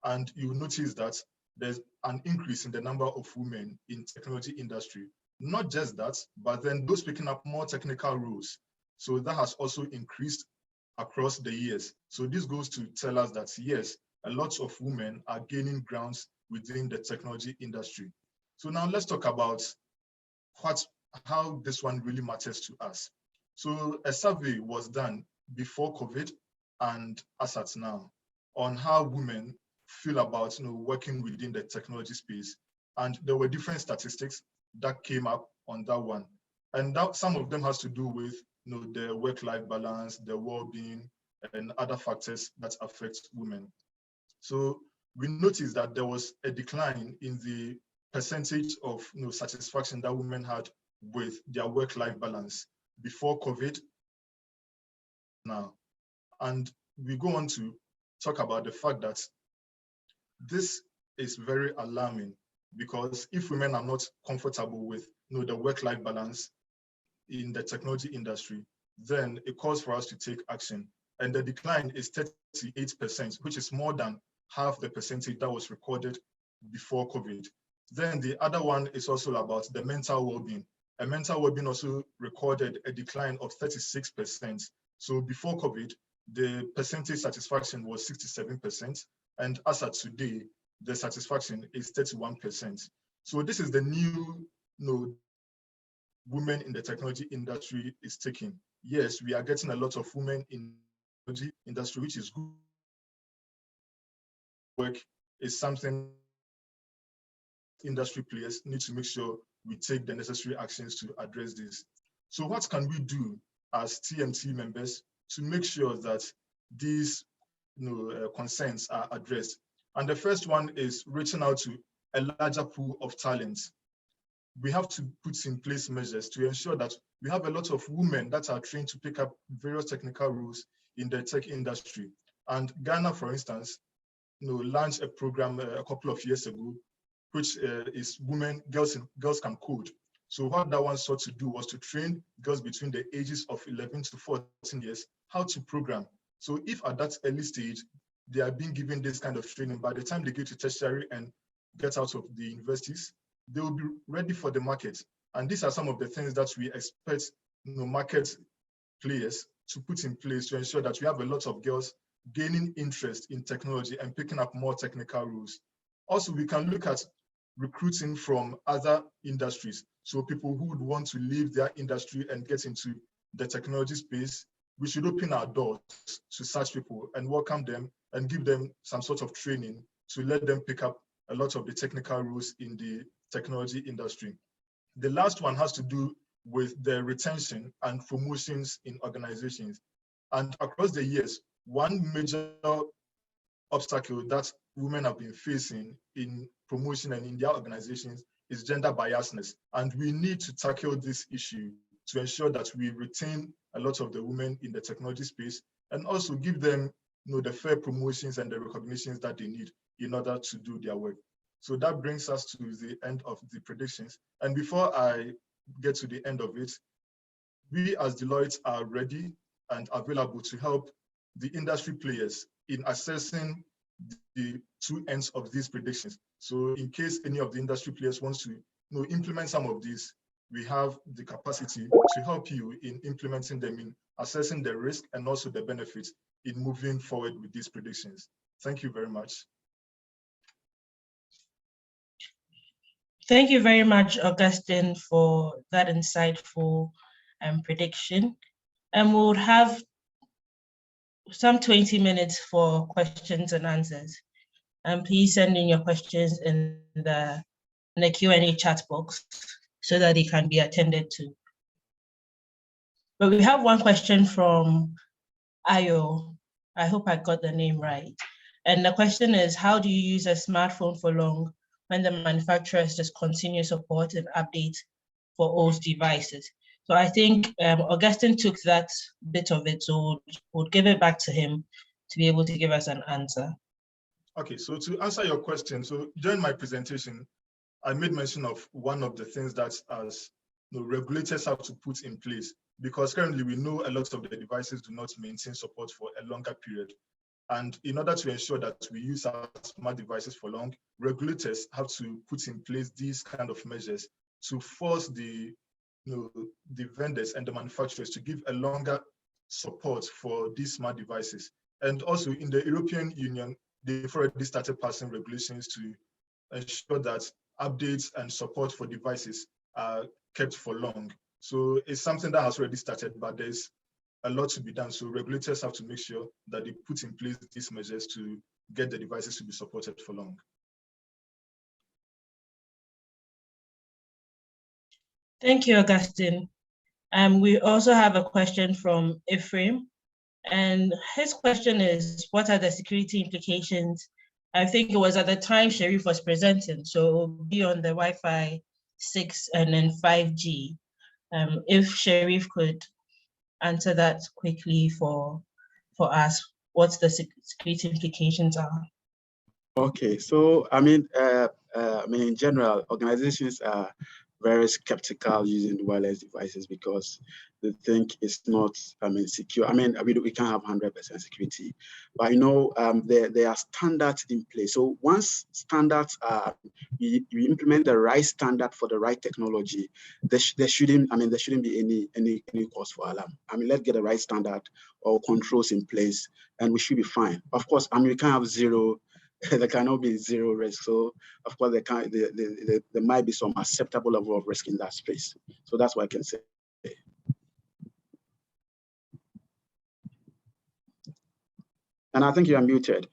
And you will notice that there's an increase in the number of women in technology industry. Not just that, but then those picking up more technical roles. So that has also increased across the years. So this goes to tell us that yes, a lot of women are gaining grounds within the technology industry. So now let's talk about how this one really matters to us. So a survey was done before COVID and as at now on how women feel about working within the technology space. And there were different statistics that came up on that one. And that some of them has to do with the work-life balance, the well-being, and other factors that affect women. So we noticed that there was a decline in the percentage of satisfaction that women had with their work-life balance before COVID now. And we go on to talk about the fact that this is very alarming, because if women are not comfortable with the work-life balance in the technology industry, then it calls for us to take action. And the decline is 38%, which is more than half the percentage that was recorded before COVID. Then the other one is also about the mental well-being. And mental well-being also recorded a decline of 36%. So before COVID, the percentage satisfaction was 67%. And as of today, the satisfaction is 31%. So this is the new women in the technology industry is taking. Yes, we are getting a lot of women in the technology industry, which is good. Work is something industry players need to make sure we take the necessary actions to address this. So what can we do as TMT members to make sure that these concerns are addressed? And the first one is reaching out to a larger pool of talents. We have to put in place measures to ensure that we have a lot of women that are trained to pick up various technical roles in the tech industry. And Ghana, for instance, launched a program a couple of years ago, which is Girls Can Code. So what that one sought to do was to train girls between the ages of 11 to 14 years how to program. So if at that early stage, they are being given this kind of training, by the time they get to tertiary and get out of the universities, they will be ready for the market. And these are some of the things that we expect market players to put in place to ensure that we have a lot of girls gaining interest in technology and picking up more technical roles. Also, we can look at recruiting from other industries. So people who would want to leave their industry and get into the technology space, we should open our doors to such people and welcome them and give them some sort of training to let them pick up a lot of the technical roles in the technology industry. The last one has to do with the retention and promotions in organizations. And across the years, one major obstacle that women have been facing in promotion and in their organizations is gender biasness. And we need to tackle this issue to ensure that we retain a lot of the women in the technology space and also give them the fair promotions and the recognitions that they need in order to do their work. So that brings us to the end of the predictions. And before I get to the end of it, we as Deloitte are ready and available to help the industry players in assessing the two ends of these predictions. So in case any of the industry players wants to implement some of these, we have the capacity to help you in implementing them, in assessing the risk and also the benefits in moving forward with these predictions. Thank you very much. Thank you very much, Augustine, for that insightful prediction. And we'll have some 20 minutes for questions and answers. And please send in your questions in the Q&A chat box so that they can be attended to. But we have one question from Ayo. I hope I got the name right. And the question is, how do you use a smartphone for long when the manufacturers discontinue support and updates for old devices? So I think Augustine took that bit of it, so we'll give it back to him to be able to give us an answer. Okay, so to answer your question, so during my presentation, I made mention of one of the things that as regulators have to put in place, because currently we know a lot of the devices do not maintain support for a longer period. And in order to ensure that we use our smart devices for long, regulators have to put in place these kind of measures to force the vendors and the manufacturers to give a longer support for these smart devices. And also in the European Union, they've already started passing regulations to ensure that updates and support for devices are kept for long. So it's something that has already started, but there's a lot to be done. So regulators have to make sure that they put in place these measures to get the devices to be supported for long. Thank you, Augustine. We also have a question from Ephraim, and his question is, what are the security implications? I think it was at the time Sharif was presenting, so it will be on the Wi-Fi 6 and then 5G. If Sharif could answer that quickly for us, what the security implications are. Okay, so I mean, in general, organizations are very skeptical using wireless devices because they think it's not, secure. We can't have 100% security, but there are standards in place. So once standards are, you implement the right standard for the right technology, there shouldn't be any cause for alarm. Let's get the right standard or controls in place, and we should be fine. Of course, we can't have zero. There cannot be zero risk. So of course there might be some acceptable level of risk in that space. So that's what I can say. And I think you are muted.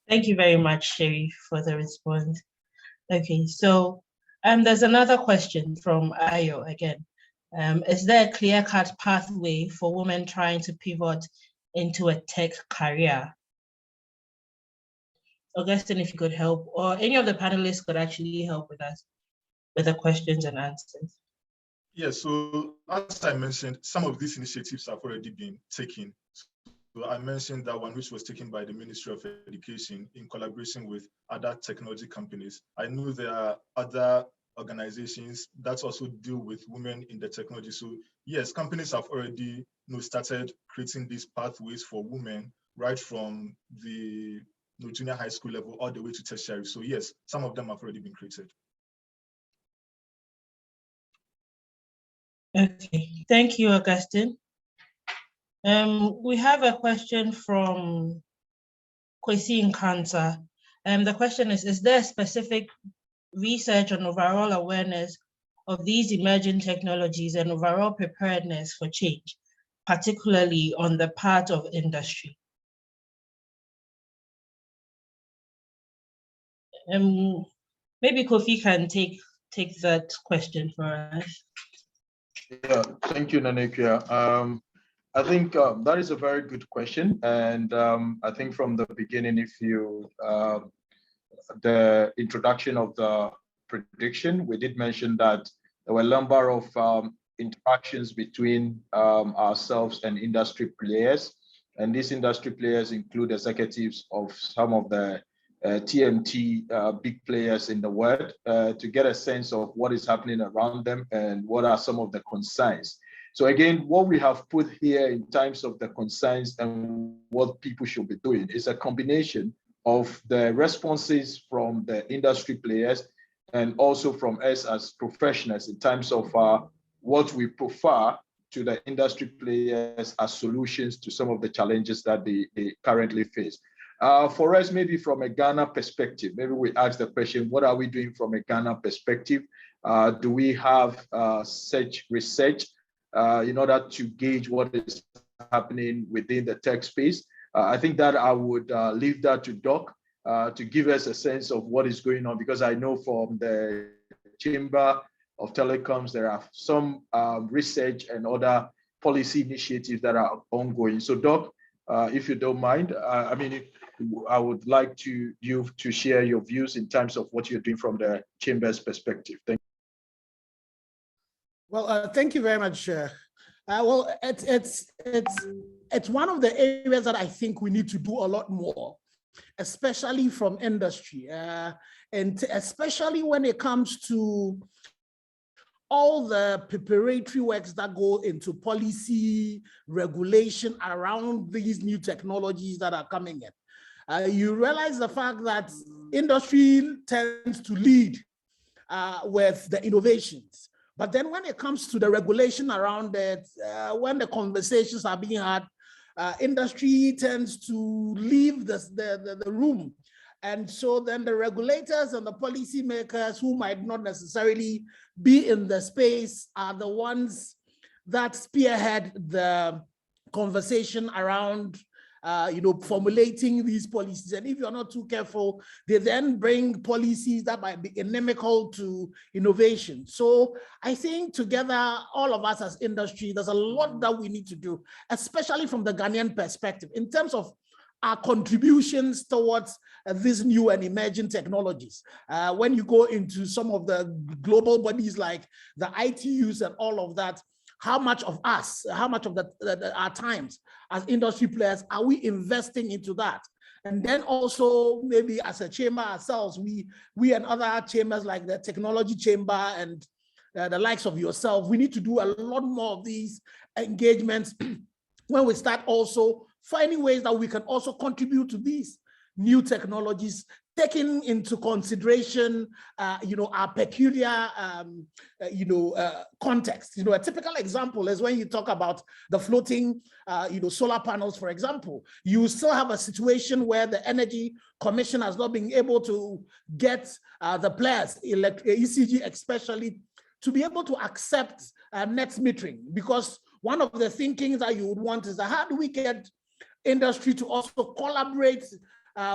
Thank you very much, Sharif, for the response. Okay, so there's another question from Ayo again. Is there a clear-cut pathway for women trying to pivot into a tech career? Augustine, if you could help, or any of the panelists could actually help with us with the questions and answers. Yeah, so as I mentioned, some of these initiatives have already been taken. So I mentioned that one which was taken by the Ministry of Education in collaboration with other technology companies. I know there are other organizations that also deal with women in the technology. So yes, companies have already started creating these pathways for women right from the junior high school level all the way to tertiary. So yes, some of them have already been created. Okay, thank you, Augustine. We have a question from Kwesi Nkanta. The question is there specific research on overall awareness of these emerging technologies and overall preparedness for change, particularly on the part of industry? Maybe Kofi can take that question for us. Yeah, thank you, Nanekia. I think that is a very good question. And I think from the beginning, if you, the introduction of the prediction, we did mention that there were a number of interactions between ourselves and industry players. And these industry players include executives of some of the TMT big players in the world to get a sense of what is happening around them and what are some of the concerns. So again, what we have put here in terms of the concerns and what people should be doing is a combination of the responses from the industry players and also from us as professionals in terms of what we prefer to the industry players as solutions to some of the challenges that they currently face. For us, maybe from a Ghana perspective, maybe we ask the question, what are we doing from a Ghana perspective? Do we have such research in order to gauge what is happening within the tech space? I think that I would leave that to Doc to give us a sense of what is going on, because I know from the Chamber of Telecoms, there are some research and other policy initiatives that are ongoing. So Doc, if you don't mind, I would like you to share your views in terms of what you're doing from the Chamber's perspective. Thank you. Well, thank you very much. Well, it's one of the areas that I think we need to do a lot more, especially from industry, and especially when it comes to all the preparatory works that go into policy regulation around these new technologies that are coming in. You realize the fact that industry tends to lead with the innovations, But then when it comes to the regulation around it, when the conversations are being had, industry tends to leave the room. And so then the regulators and the policymakers who might not necessarily be in the space are the ones that spearhead the conversation around formulating these policies. And if you're not too careful, they then bring policies that might be inimical to innovation. So I think together, all of us as industry, there's a lot that we need to do, especially from the Ghanaian perspective, in terms of our contributions towards these new and emerging technologies. When you go into some of the global bodies like the ITUs and all of that, how much of us, how much of our times as industry players are we investing into that? And then also maybe as a chamber ourselves, we and other chambers like the Technology Chamber and the likes of yourself, we need to do a lot more of these engagements when we start also finding ways that we can also contribute to these new technologies, taking into consideration, our peculiar, context. A typical example is when you talk about the floating, solar panels, for example. You still have a situation where the Energy Commission has not been able to get the players, ECG especially, to be able to accept net metering, because one of the thinkings that you would want is that how do we get industry to also collaborate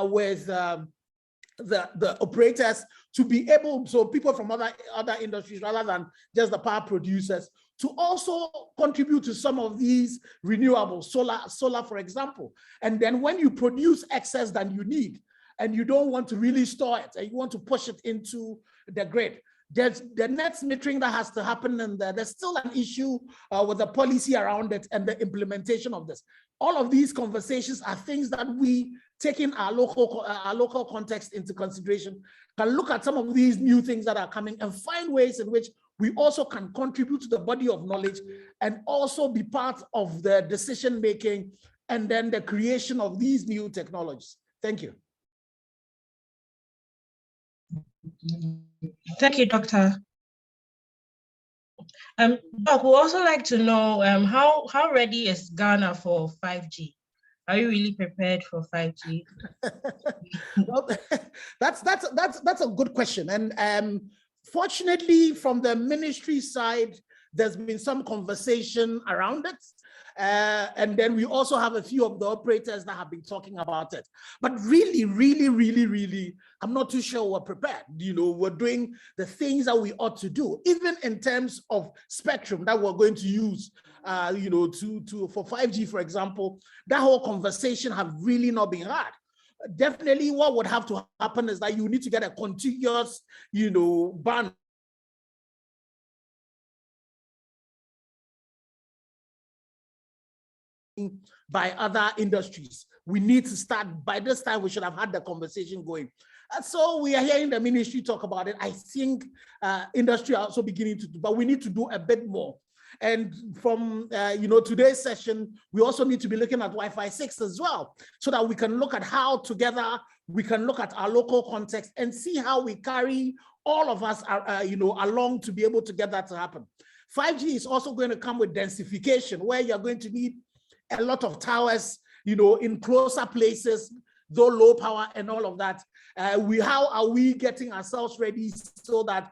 with the operators to be able, so people from other industries rather than just the power producers, to also contribute to some of these renewables, solar, for example. And then when you produce excess than you need, and you don't want to really store it, and you want to push it into the grid, there's the net metering that has to happen, and there's still an issue with the policy around it and the implementation of this. All of these conversations are things that we, taking our local context into consideration, can look at some of these new things that are coming and find ways in which we also can contribute to the body of knowledge and also be part of the decision making and then the creation of these new technologies. Thank you. Thank you, Doctor. Doc, we'd also like to know how ready is Ghana for 5G? Are you really prepared for 5G? Well, that's a good question. And fortunately, from the ministry side, there's been some conversation around it. And then we also have a few of the operators that have been talking about it. But really, I'm not too sure we're prepared. We're doing the things that we ought to do, even in terms of spectrum that we're going to use, for 5G, for example. That whole conversation have really not been had. Definitely what would have to happen is that you need to get a contiguous, band by other industries. We need to start, by this time we should have had the conversation going. And so we are hearing the ministry talk about it. I think industry are also beginning to do, but we need to do a bit more. And from today's session, we also need to be looking at Wi-Fi 6 as well, so that we can look at how together we can look at our local context and see how we carry all of us along to be able to get that to happen. 5G is also going to come with densification, where you're going to need a lot of towers, in closer places, though low power and all of that. How are we getting ourselves ready so that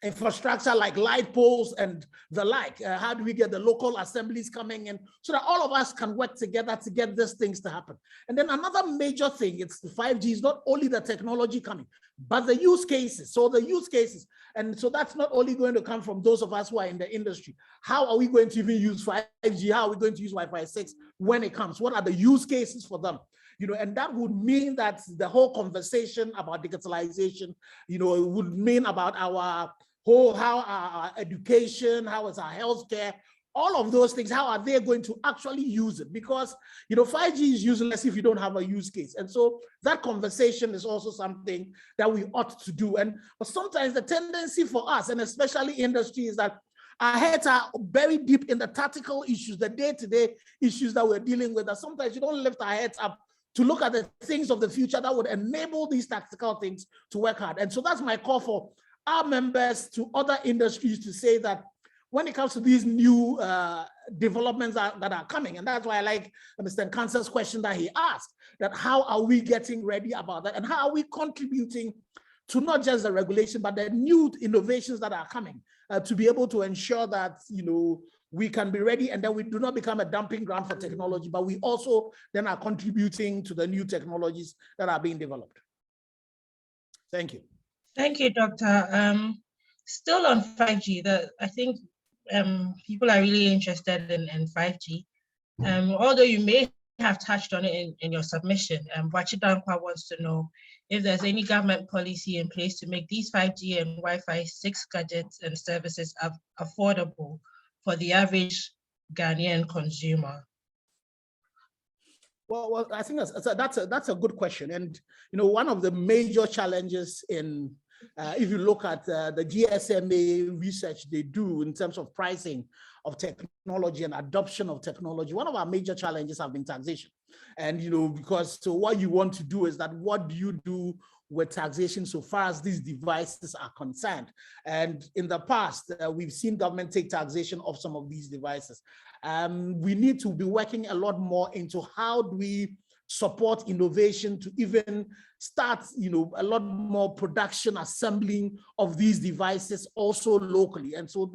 infrastructure like light poles and the like, how do we get the local assemblies coming in so that all of us can work together to get these things to happen? And then another major thing, it's the 5G is not only the technology coming, but the use cases. So the use cases, and so that's not only going to come from those of us who are in the industry. How are we going to even use 5G? How are we going to use Wi-Fi 6 when it comes? What are the use cases for them? And that would mean that the whole conversation about digitalization, it would mean about how our education, how is our healthcare, all of those things, how are they going to actually use it? Because, 5G is useless if you don't have a use case. And so that conversation is also something that we ought to do. But sometimes the tendency for us, and especially industry, is that our heads are very deep in the tactical issues, the day-to-day issues that we're dealing with. And sometimes you don't lift our heads up to look at the things of the future that would enable these tactical things to work hard. And so that's my call for our members to other industries to say that when it comes to these new developments that are coming, and that's why I like Mr. Nkansa's question that he asked, that how are we getting ready about that, and how are we contributing to not just the regulation, but the new innovations that are coming to be able to ensure that, you know, we can be ready and then we do not become a dumping ground for technology, but we also then are contributing to the new technologies that are being developed. Thank you. Thank you, Doctor. Still on 5G, I think people are really interested in 5G. Although you may have touched on it in your submission, Wachidankwa wants to know if there's any government policy in place to make these 5G and Wi-Fi 6 gadgets and services affordable for the average Ghanaian consumer. Well, I think that's a good question. And, you know, one of the major challenges in, if you look at the GSMA research they do in terms of pricing of technology and adoption of technology, one of our major challenges have been taxation. And, you know, because so what you want to do is that what do you do with taxation so far as these devices are concerned? And in the past, we've seen government take taxation of some of these devices. We need to be working a lot more into how do we support innovation to even start, you know, a lot more production assembling of these devices also locally. And so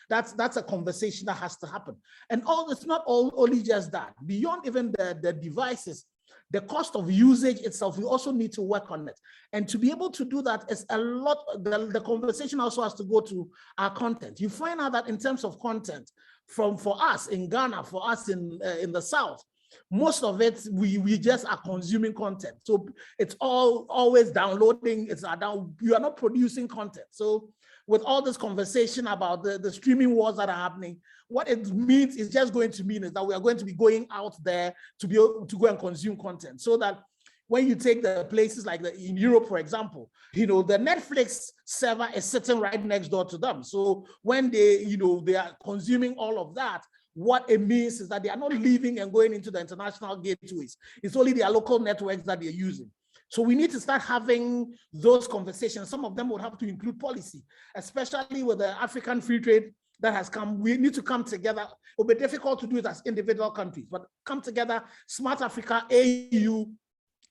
that's a conversation that has to happen. And it's not only just that. Beyond even the devices, the cost of usage itself, we also need to work on it. And to be able to do that is a lot, the conversation also has to go to our content. You find out that in terms of content, for us in Ghana, for us in the South, most of it, we just are consuming content. So it's always downloading, you are not producing content. So with all this conversation about the streaming wars that are happening, what it means is just going to mean is that we are going to be going out there to be able to go and consume content, so that when you take the places like in Europe, for example, you know, the Netflix server is sitting right next door to them. So when they, you know, they are consuming all of that, what it means is that they are not leaving and going into the international gateways. It's only their local networks that they're using. So we need to start having those conversations. Some of them would have to include policy, especially with the African free trade that has come. We need to come together. It will be difficult to do it as individual countries, but come together, Smart Africa, AU,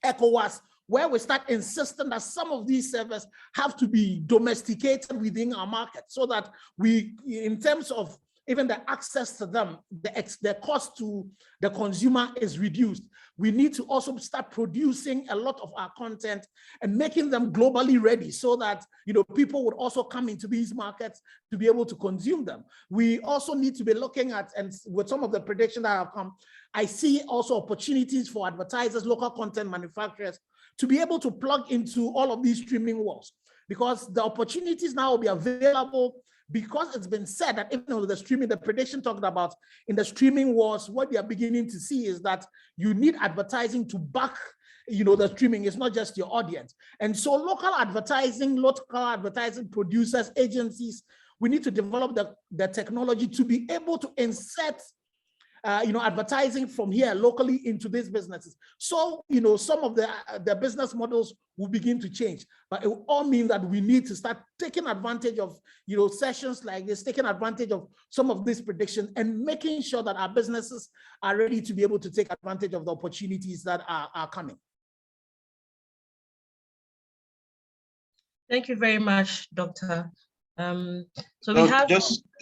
ECOWAS, where we start insisting that some of these servers have to be domesticated within our market, so that we, in terms of even the access to them, the cost to the consumer is reduced. We need to also start producing a lot of our content and making them globally ready, so that, you know, people would also come into these markets to be able to consume them. We also need to be looking at, and with some of the predictions that have come, I see also opportunities for advertisers, local content manufacturers, to be able to plug into all of these streaming wars, because the opportunities now will be available. Because it's been said that even though the prediction talked about in the streaming wars, what we are beginning to see is that you need advertising to back, you know, the streaming. It's not just your audience. And so local advertising producers, agencies, we need to develop the technology to be able to insert you know, advertising from here locally into these businesses. So, you know, some of the business models will begin to change, but it will all mean that we need to start taking advantage of, you know, sessions like this, taking advantage of some of these predictions, and making sure that our businesses are ready to be able to take advantage of the opportunities that are coming. Thank you very much, Doctor. So we Doc, have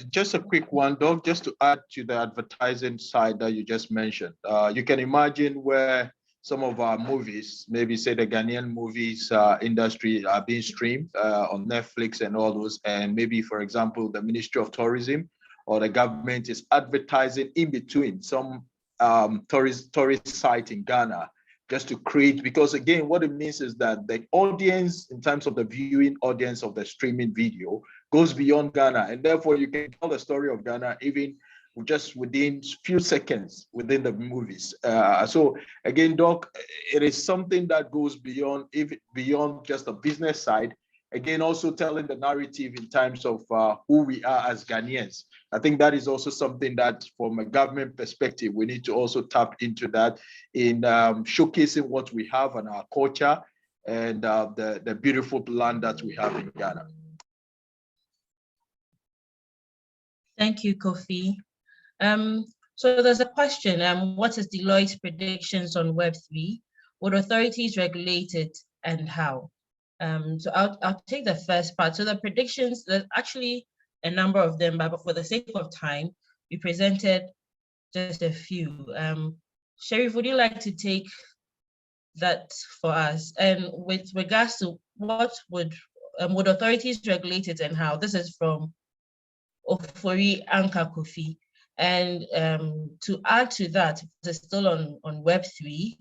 just a quick one, Doc, just to add to the advertising side that you just mentioned. You can imagine where some of our movies, maybe say the Ghanaian movies industry, are being streamed on Netflix and all those, and maybe, for example, the Ministry of Tourism or the government is advertising in between some tourist site in Ghana, just to create, because again, what it means is that the audience, in terms of the viewing audience of the streaming video, goes beyond Ghana, and therefore you can tell the story of Ghana even just within few seconds within the movies. So again, Doc, it is something that goes beyond just the business side. Again, also telling the narrative in terms of who we are as Ghanaians. I think that is also something that, from a government perspective, we need to also tap into that in showcasing what we have and our culture and the beautiful land that we have in Ghana. Thank you, Kofi. So there's a question, what is Deloitte's predictions on Web3? Would authorities regulate it and how? So I'll take the first part. So the predictions, there's actually a number of them, but for the sake of time, we presented just a few. Sherif, would you like to take that for us? And with regards to what would authorities regulate it and how? This is from Ofori Anka Kofi. And to add to that, it's still on Web3.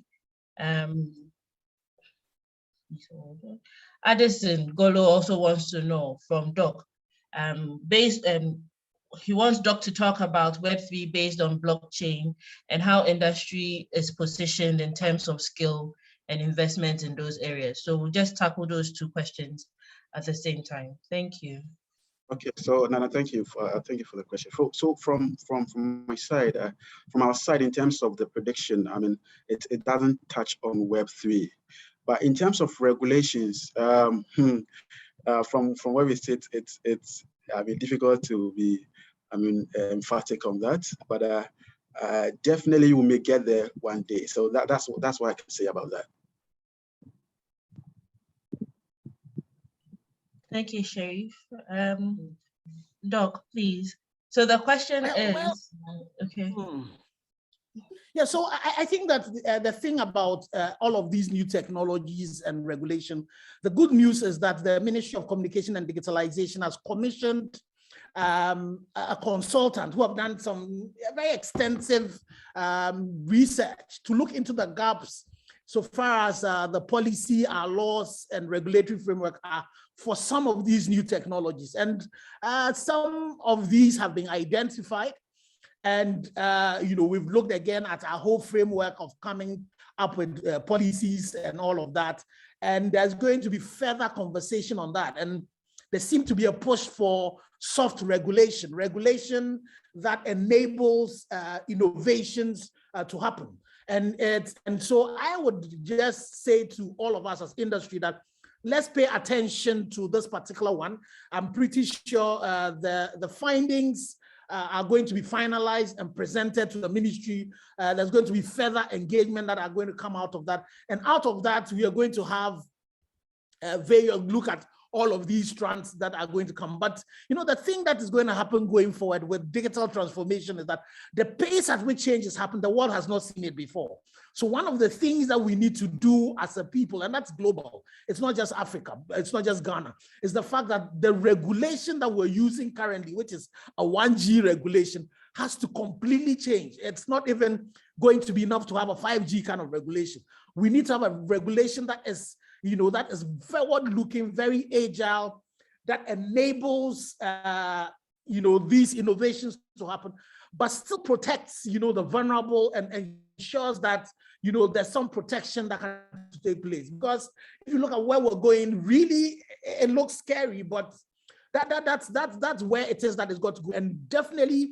Addison Golo also wants to know from Doc, he wants Doc to talk about Web3 based on blockchain and how industry is positioned in terms of skill and investment in those areas. So we'll just tackle those two questions at the same time. Thank you. Okay, so Nana, thank you for the question. So from my side, from our side, in terms of the prediction, I mean, it doesn't touch on Web3, but in terms of regulations, from where we sit, it's I mean difficult to be emphatic on that, but definitely we may get there one day. So that's what I can say about that. Thank you, Sherif. Doc, please. So the question is, okay. Yeah, so I think that the thing about all of these new technologies and regulation, the good news is that the Ministry of Communication and Digitalization has commissioned a consultant who have done some very extensive research to look into the gaps so far as the policy, our laws and regulatory framework are for some of these new technologies. And some of these have been identified. And we've looked again at our whole framework of coming up with policies and all of that. And there's going to be further conversation on that. And there seems to be a push for soft regulation that enables innovations to happen. And so I would just say to all of us as industry that let's pay attention to this particular one. I'm pretty sure the findings are going to be finalized and presented to the ministry. There's going to be further engagement that are going to come out of that. And out of that, we are going to have a look at all of these strands that are going to come. But the thing that is going to happen going forward with digital transformation is that the pace at which change has happened, the world has not seen it before. So one of the things that we need to do as a people, and that's global, it's not just Africa, it's not just Ghana, is the fact that the regulation that we're using currently, which is a 1G regulation, has to completely change. It's not even going to be enough to have a 5G kind of regulation. We need to have a regulation that is that is forward-looking, very agile, that enables, these innovations to happen, but still protects, the vulnerable and ensures that, there's some protection that can take place. Because if you look at where we're going, really, it looks scary, but that's where it is that it's got to go. And definitely,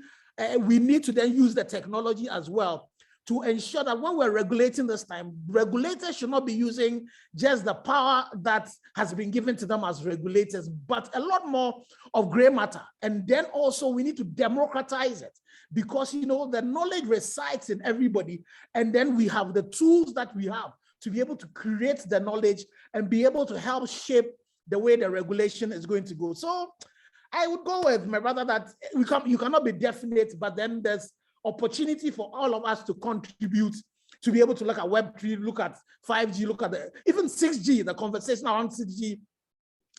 we need to then use the technology as well to ensure that when we're regulating this time, regulators should not be using just the power that has been given to them as regulators, but a lot more of gray matter. And then also we need to democratize it because, the knowledge resides in everybody. And then we have the tools that we have to be able to create the knowledge and be able to help shape the way the regulation is going to go. So I would go with my brother that you cannot be definite, but then there's opportunity for all of us to contribute to be able to look at Web3, look at 5G, look at even 6G, the conversation around 6G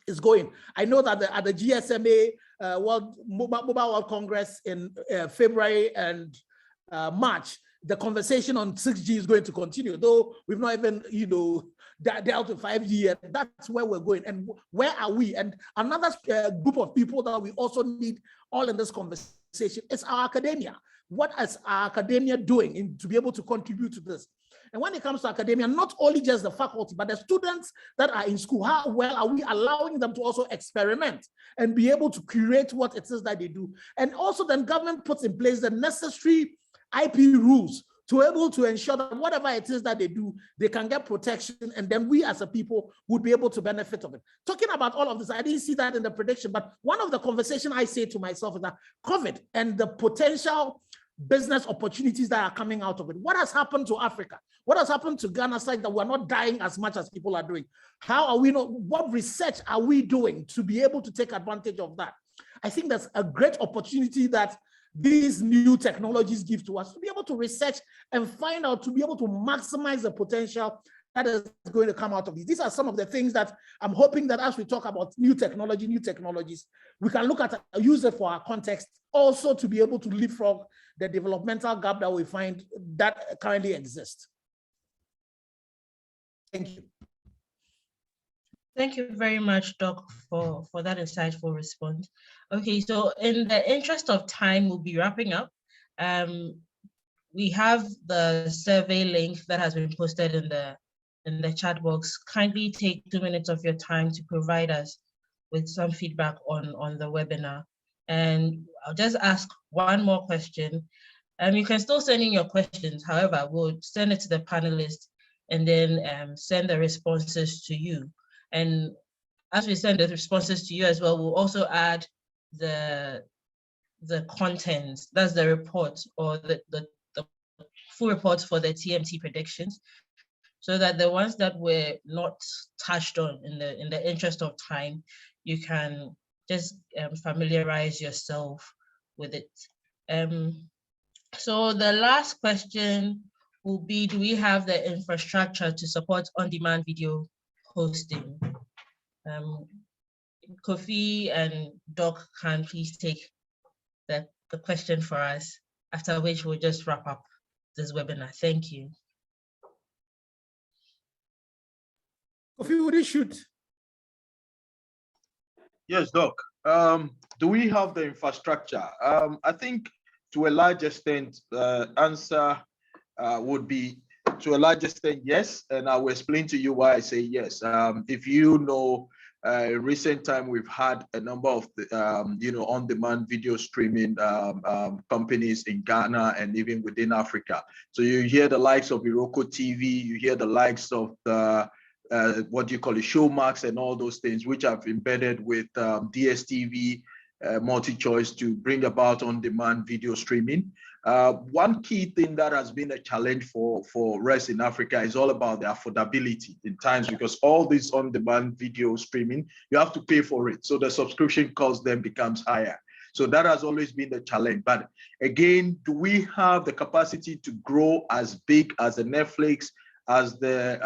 is going. I know that at the GSMA Mobile World Congress in February and March, the conversation on 6G is going to continue, though we've not even, dealt with 5G yet. That's where we're going. And where are we? And another group of people that we also need all in this conversation is our academia. What is our academia doing to be able to contribute to this? And when it comes to academia, not only just the faculty, but the students that are in school, how well are we allowing them to also experiment and be able to create what it is that they do? And also then government puts in place the necessary IP rules to able to ensure that whatever it is that they do, they can get protection, and then we as a people would be able to benefit of it. Talking about all of this, I didn't see that in the prediction, but one of the conversation I say to myself is that COVID and the potential business opportunities that are coming out of it. What has happened to Africa? What has happened to Ghana side that we're not dying as much as people are doing? How are we not, what research are we doing to be able to take advantage of that? I think that's a great opportunity that these new technologies give to us to be able to research and find out, to be able to maximize the potential that is going to come out of these. These are some of the things that I'm hoping that as we talk about new technologies, we can look at, use it for our context, also to be able to leapfrog the developmental gap that we find that currently exists. Thank you. Thank you very much, Doc, for that insightful response. Okay, so in the interest of time, we'll be wrapping up. We have the survey link that has been posted in the chat box. Kindly take 2 minutes of your time to provide us with some feedback on the webinar. And I'll just ask one more question. You can still send in your questions. However, we'll send it to the panelists and then send the responses to you. And as we send the responses to you as well, we'll also add the contents, that's the report or the full reports for the TMT predictions, so that the ones that were not touched on in the interest of time, you can just familiarize yourself with it. So the last question will be, do we have the infrastructure to support on-demand video hosting? Kofi and Doc can please take the question for us, after which we'll just wrap up this webinar. Thank you. Kofi, would you shoot? Yes, Doc. Do we have the infrastructure? I think to a large extent, the answer would be to a large extent, yes. And I will explain to you why I say yes. If you know, in recent time, we've had a number of on-demand video streaming companies in Ghana and even within Africa. So you hear the likes of Wearable TV, you hear the likes of the what do you call it, Showmax and all those things, which have embedded with DSTV, multi-choice to bring about on-demand video streaming. One key thing that has been a challenge for us in Africa is all about the affordability in times, because all this on-demand video streaming, you have to pay for it. So the subscription cost then becomes higher. So that has always been the challenge. But again, do we have the capacity to grow as big as the Netflix, as the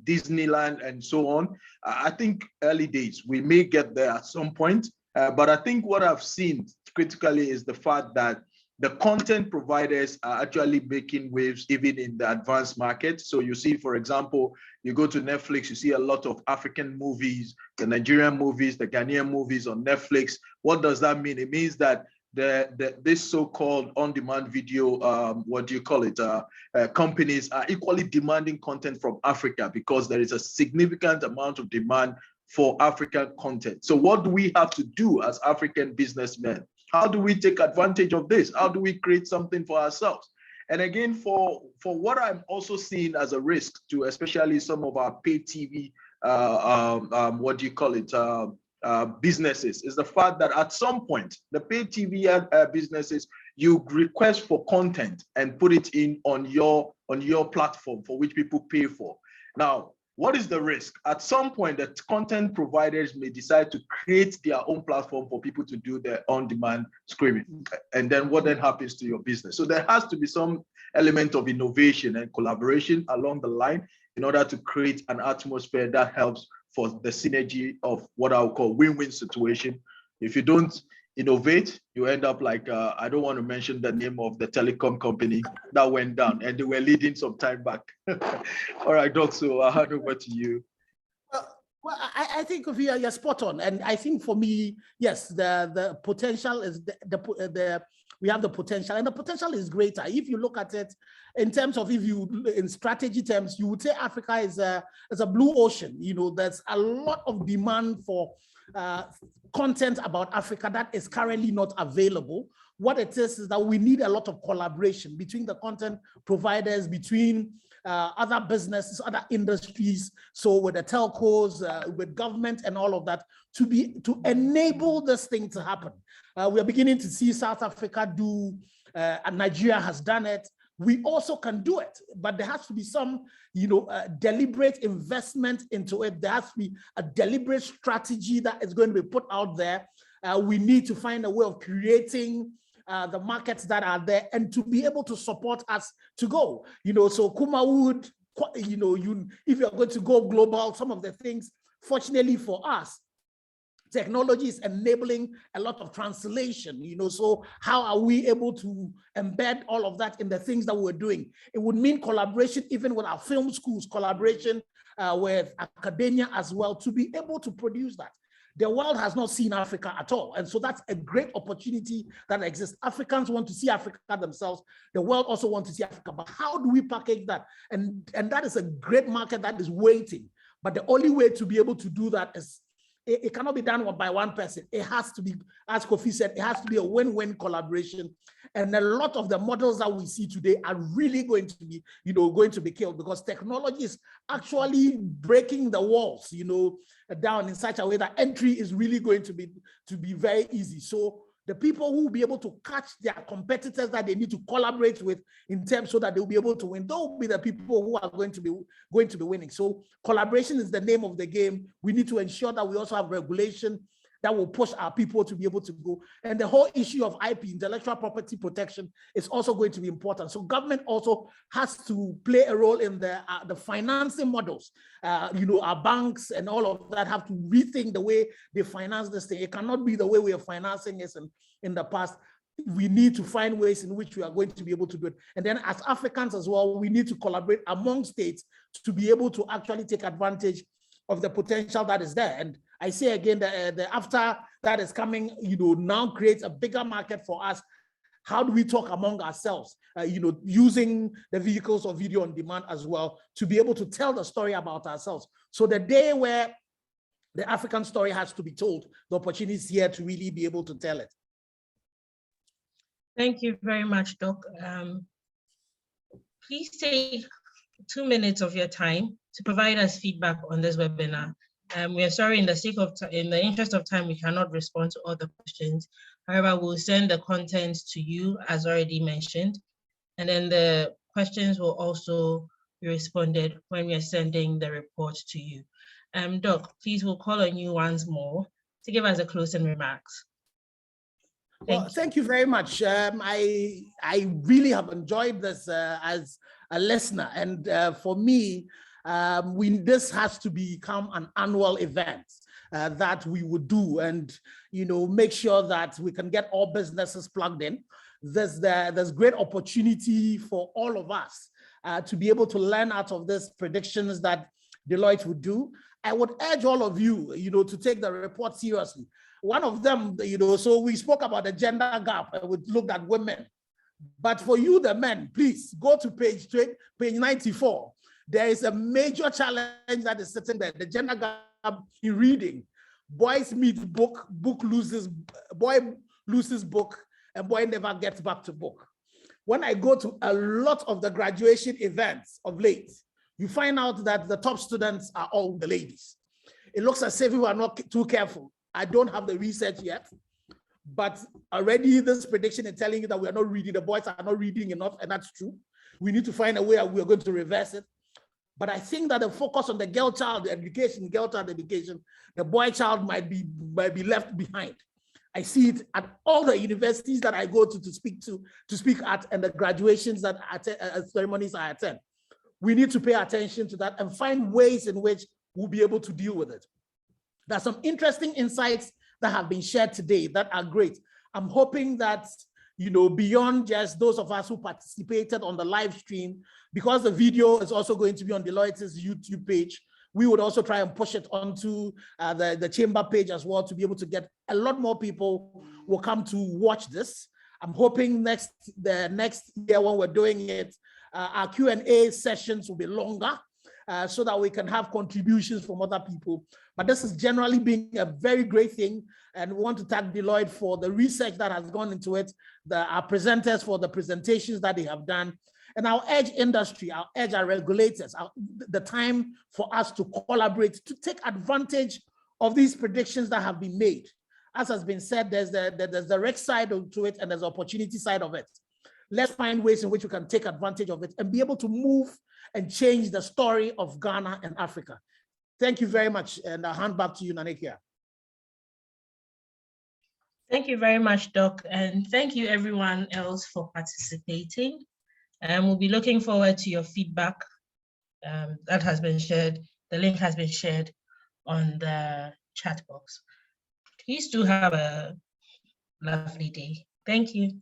Disneyland and so on? I think early days, we may get there at some point. But I think what I've seen critically is the fact that the content providers are actually making waves even in the advanced market. So you see, for example, you go to Netflix, you see a lot of African movies, the Nigerian movies, the Ghanaian movies on Netflix. What does that mean? It means that this so-called on-demand video, companies are equally demanding content from Africa, because there is a significant amount of demand for African content. So what do we have to do as African businessmen? How do we take advantage of this? How do we create something for ourselves? And again, for what I'm also seeing as a risk to especially some of our pay TV, businesses, is the fact that at some point, the pay TV businesses, you request for content and put it in on your platform for which people pay for. Now, what is the risk? At some point, the content providers may decide to create their own platform for people to do their on-demand streaming. And then what then happens to your business? So there has to be some element of innovation and collaboration along the line in order to create an atmosphere that helps for the synergy of what I would call win-win situation. If you don't innovate, you end up like, I don't want to mention the name of the telecom company that went down, and they were leading some time back. All right, Doc, so I'll hand over to you. Well, I think you're spot on. And I think for me, yes, the potential is we have the potential, and the potential is greater. If you look at it in terms of, in strategy terms, you would say Africa is a blue ocean. You know, there's a lot of demand for content about Africa that is currently not available. What it is that we need a lot of collaboration between the content providers, between other businesses, other industries, so with the telcos, with government and all of that, to enable this thing to happen. We are beginning to see South Africa do, and Nigeria has done it. We also can do it, but there has to be some, deliberate investment into it. There has to be a deliberate strategy that is going to be put out there. We need to find a way of creating the markets that are there and to be able to support us to go. So Kuma would, if you're going to go global, some of the things, fortunately for us, technology is enabling a lot of translation, so how are we able to embed all of that in the things that we're doing? It would mean collaboration even with our film schools, collaboration with academia as well, to be able to produce that. The world has not seen Africa at all. And so that's a great opportunity that exists. Africans want to see Africa themselves. The world also wants to see Africa, but how do we package that? And that is a great market that is waiting. But the only way to be able to do that is it cannot be done by one person. It has to be, as Kofi said, it has to be a win-win collaboration. And a lot of the models that we see today are really going to be, going to be killed, because technology is actually breaking the walls, down in such a way that entry is really going to be very easy. So the people who will be able to catch their competitors that they need to collaborate with in terms so that they'll be able to win, they'll be the people who are going to be winning. So collaboration is the name of the game. We need to ensure that we also have regulation that will push our people to be able to go. And the whole issue of IP, intellectual property protection, is also going to be important. So government also has to play a role in the financing models. Our banks and all of that have to rethink the way they finance this thing. It cannot be the way we are financing it in the past. We need to find ways in which we are going to be able to do it. And then as Africans as well, we need to collaborate among states to be able to actually take advantage of the potential that is there. And I say again, the after that is coming, now creates a bigger market for us. How do we talk among ourselves, using the vehicles of video on demand as well, to be able to tell the story about ourselves. So the day where the African story has to be told, the opportunity is here to really be able to tell it. Thank you very much, Doc. Please take 2 minutes of your time to provide us feedback on this webinar. We are sorry, in the interest of time, we cannot respond to all the questions. However, we'll send the content to you as already mentioned, and then the questions will also be responded when we are sending the report to you. Doc, please, we'll call on you once more to give us a closing remarks. Thank you very much. I really have enjoyed this as a listener, and for me, this has to become an annual event that we would do, and make sure that we can get all businesses plugged in. There's great opportunity for all of us to be able to learn out of these predictions that Deloitte would do. I would urge all of you, to take the report seriously. One of them, so we spoke about the gender gap, and we looked at women. But for you, the men, please go to page 94. There is a major challenge that is sitting there, the gender gap in reading. Boys meet book, boy loses book, and boy never gets back to book. When I go to a lot of the graduation events of late, you find out that the top students are all the ladies. It looks as if we are not too careful. I don't have the research yet, but already this prediction is telling you that we are not reading, the boys are not reading enough, and that's true. We need to find a way we are going to reverse it. But I think that the focus on the girl child education, the boy child might be left behind. I see it at all the universities that I go to speak at, and the graduations that ceremonies I attend. We need to pay attention to that and find ways in which we'll be able to deal with it. There's some interesting insights that have been shared today that are great. I'm hoping that, beyond just those of us who participated on the live stream, because the video is also going to be on Deloitte's YouTube page, we would also try and push it onto the chamber page as well, to be able to get a lot more people will come to watch this. I'm hoping the next year when we're doing it, our Q&A sessions will be longer. so that we can have contributions from other people. But this has generally been a very great thing. And we want to thank Deloitte for the research that has gone into it, our presenters for the presentations that they have done. And I'll urge industry, I'll urge our regulators, the time for us to collaborate, to take advantage of these predictions that have been made. As has been said, there's the risk side to it and there's the opportunity side of it. Let's find ways in which we can take advantage of it and be able to move and change the story of Ghana and Africa. Thank you very much. And I'll hand back to you, Nanekia. Thank you very much, Doc. And thank you everyone else for participating. And we'll be looking forward to your feedback that has been shared. The link has been shared on the chat box. Please do have a lovely day. Thank you.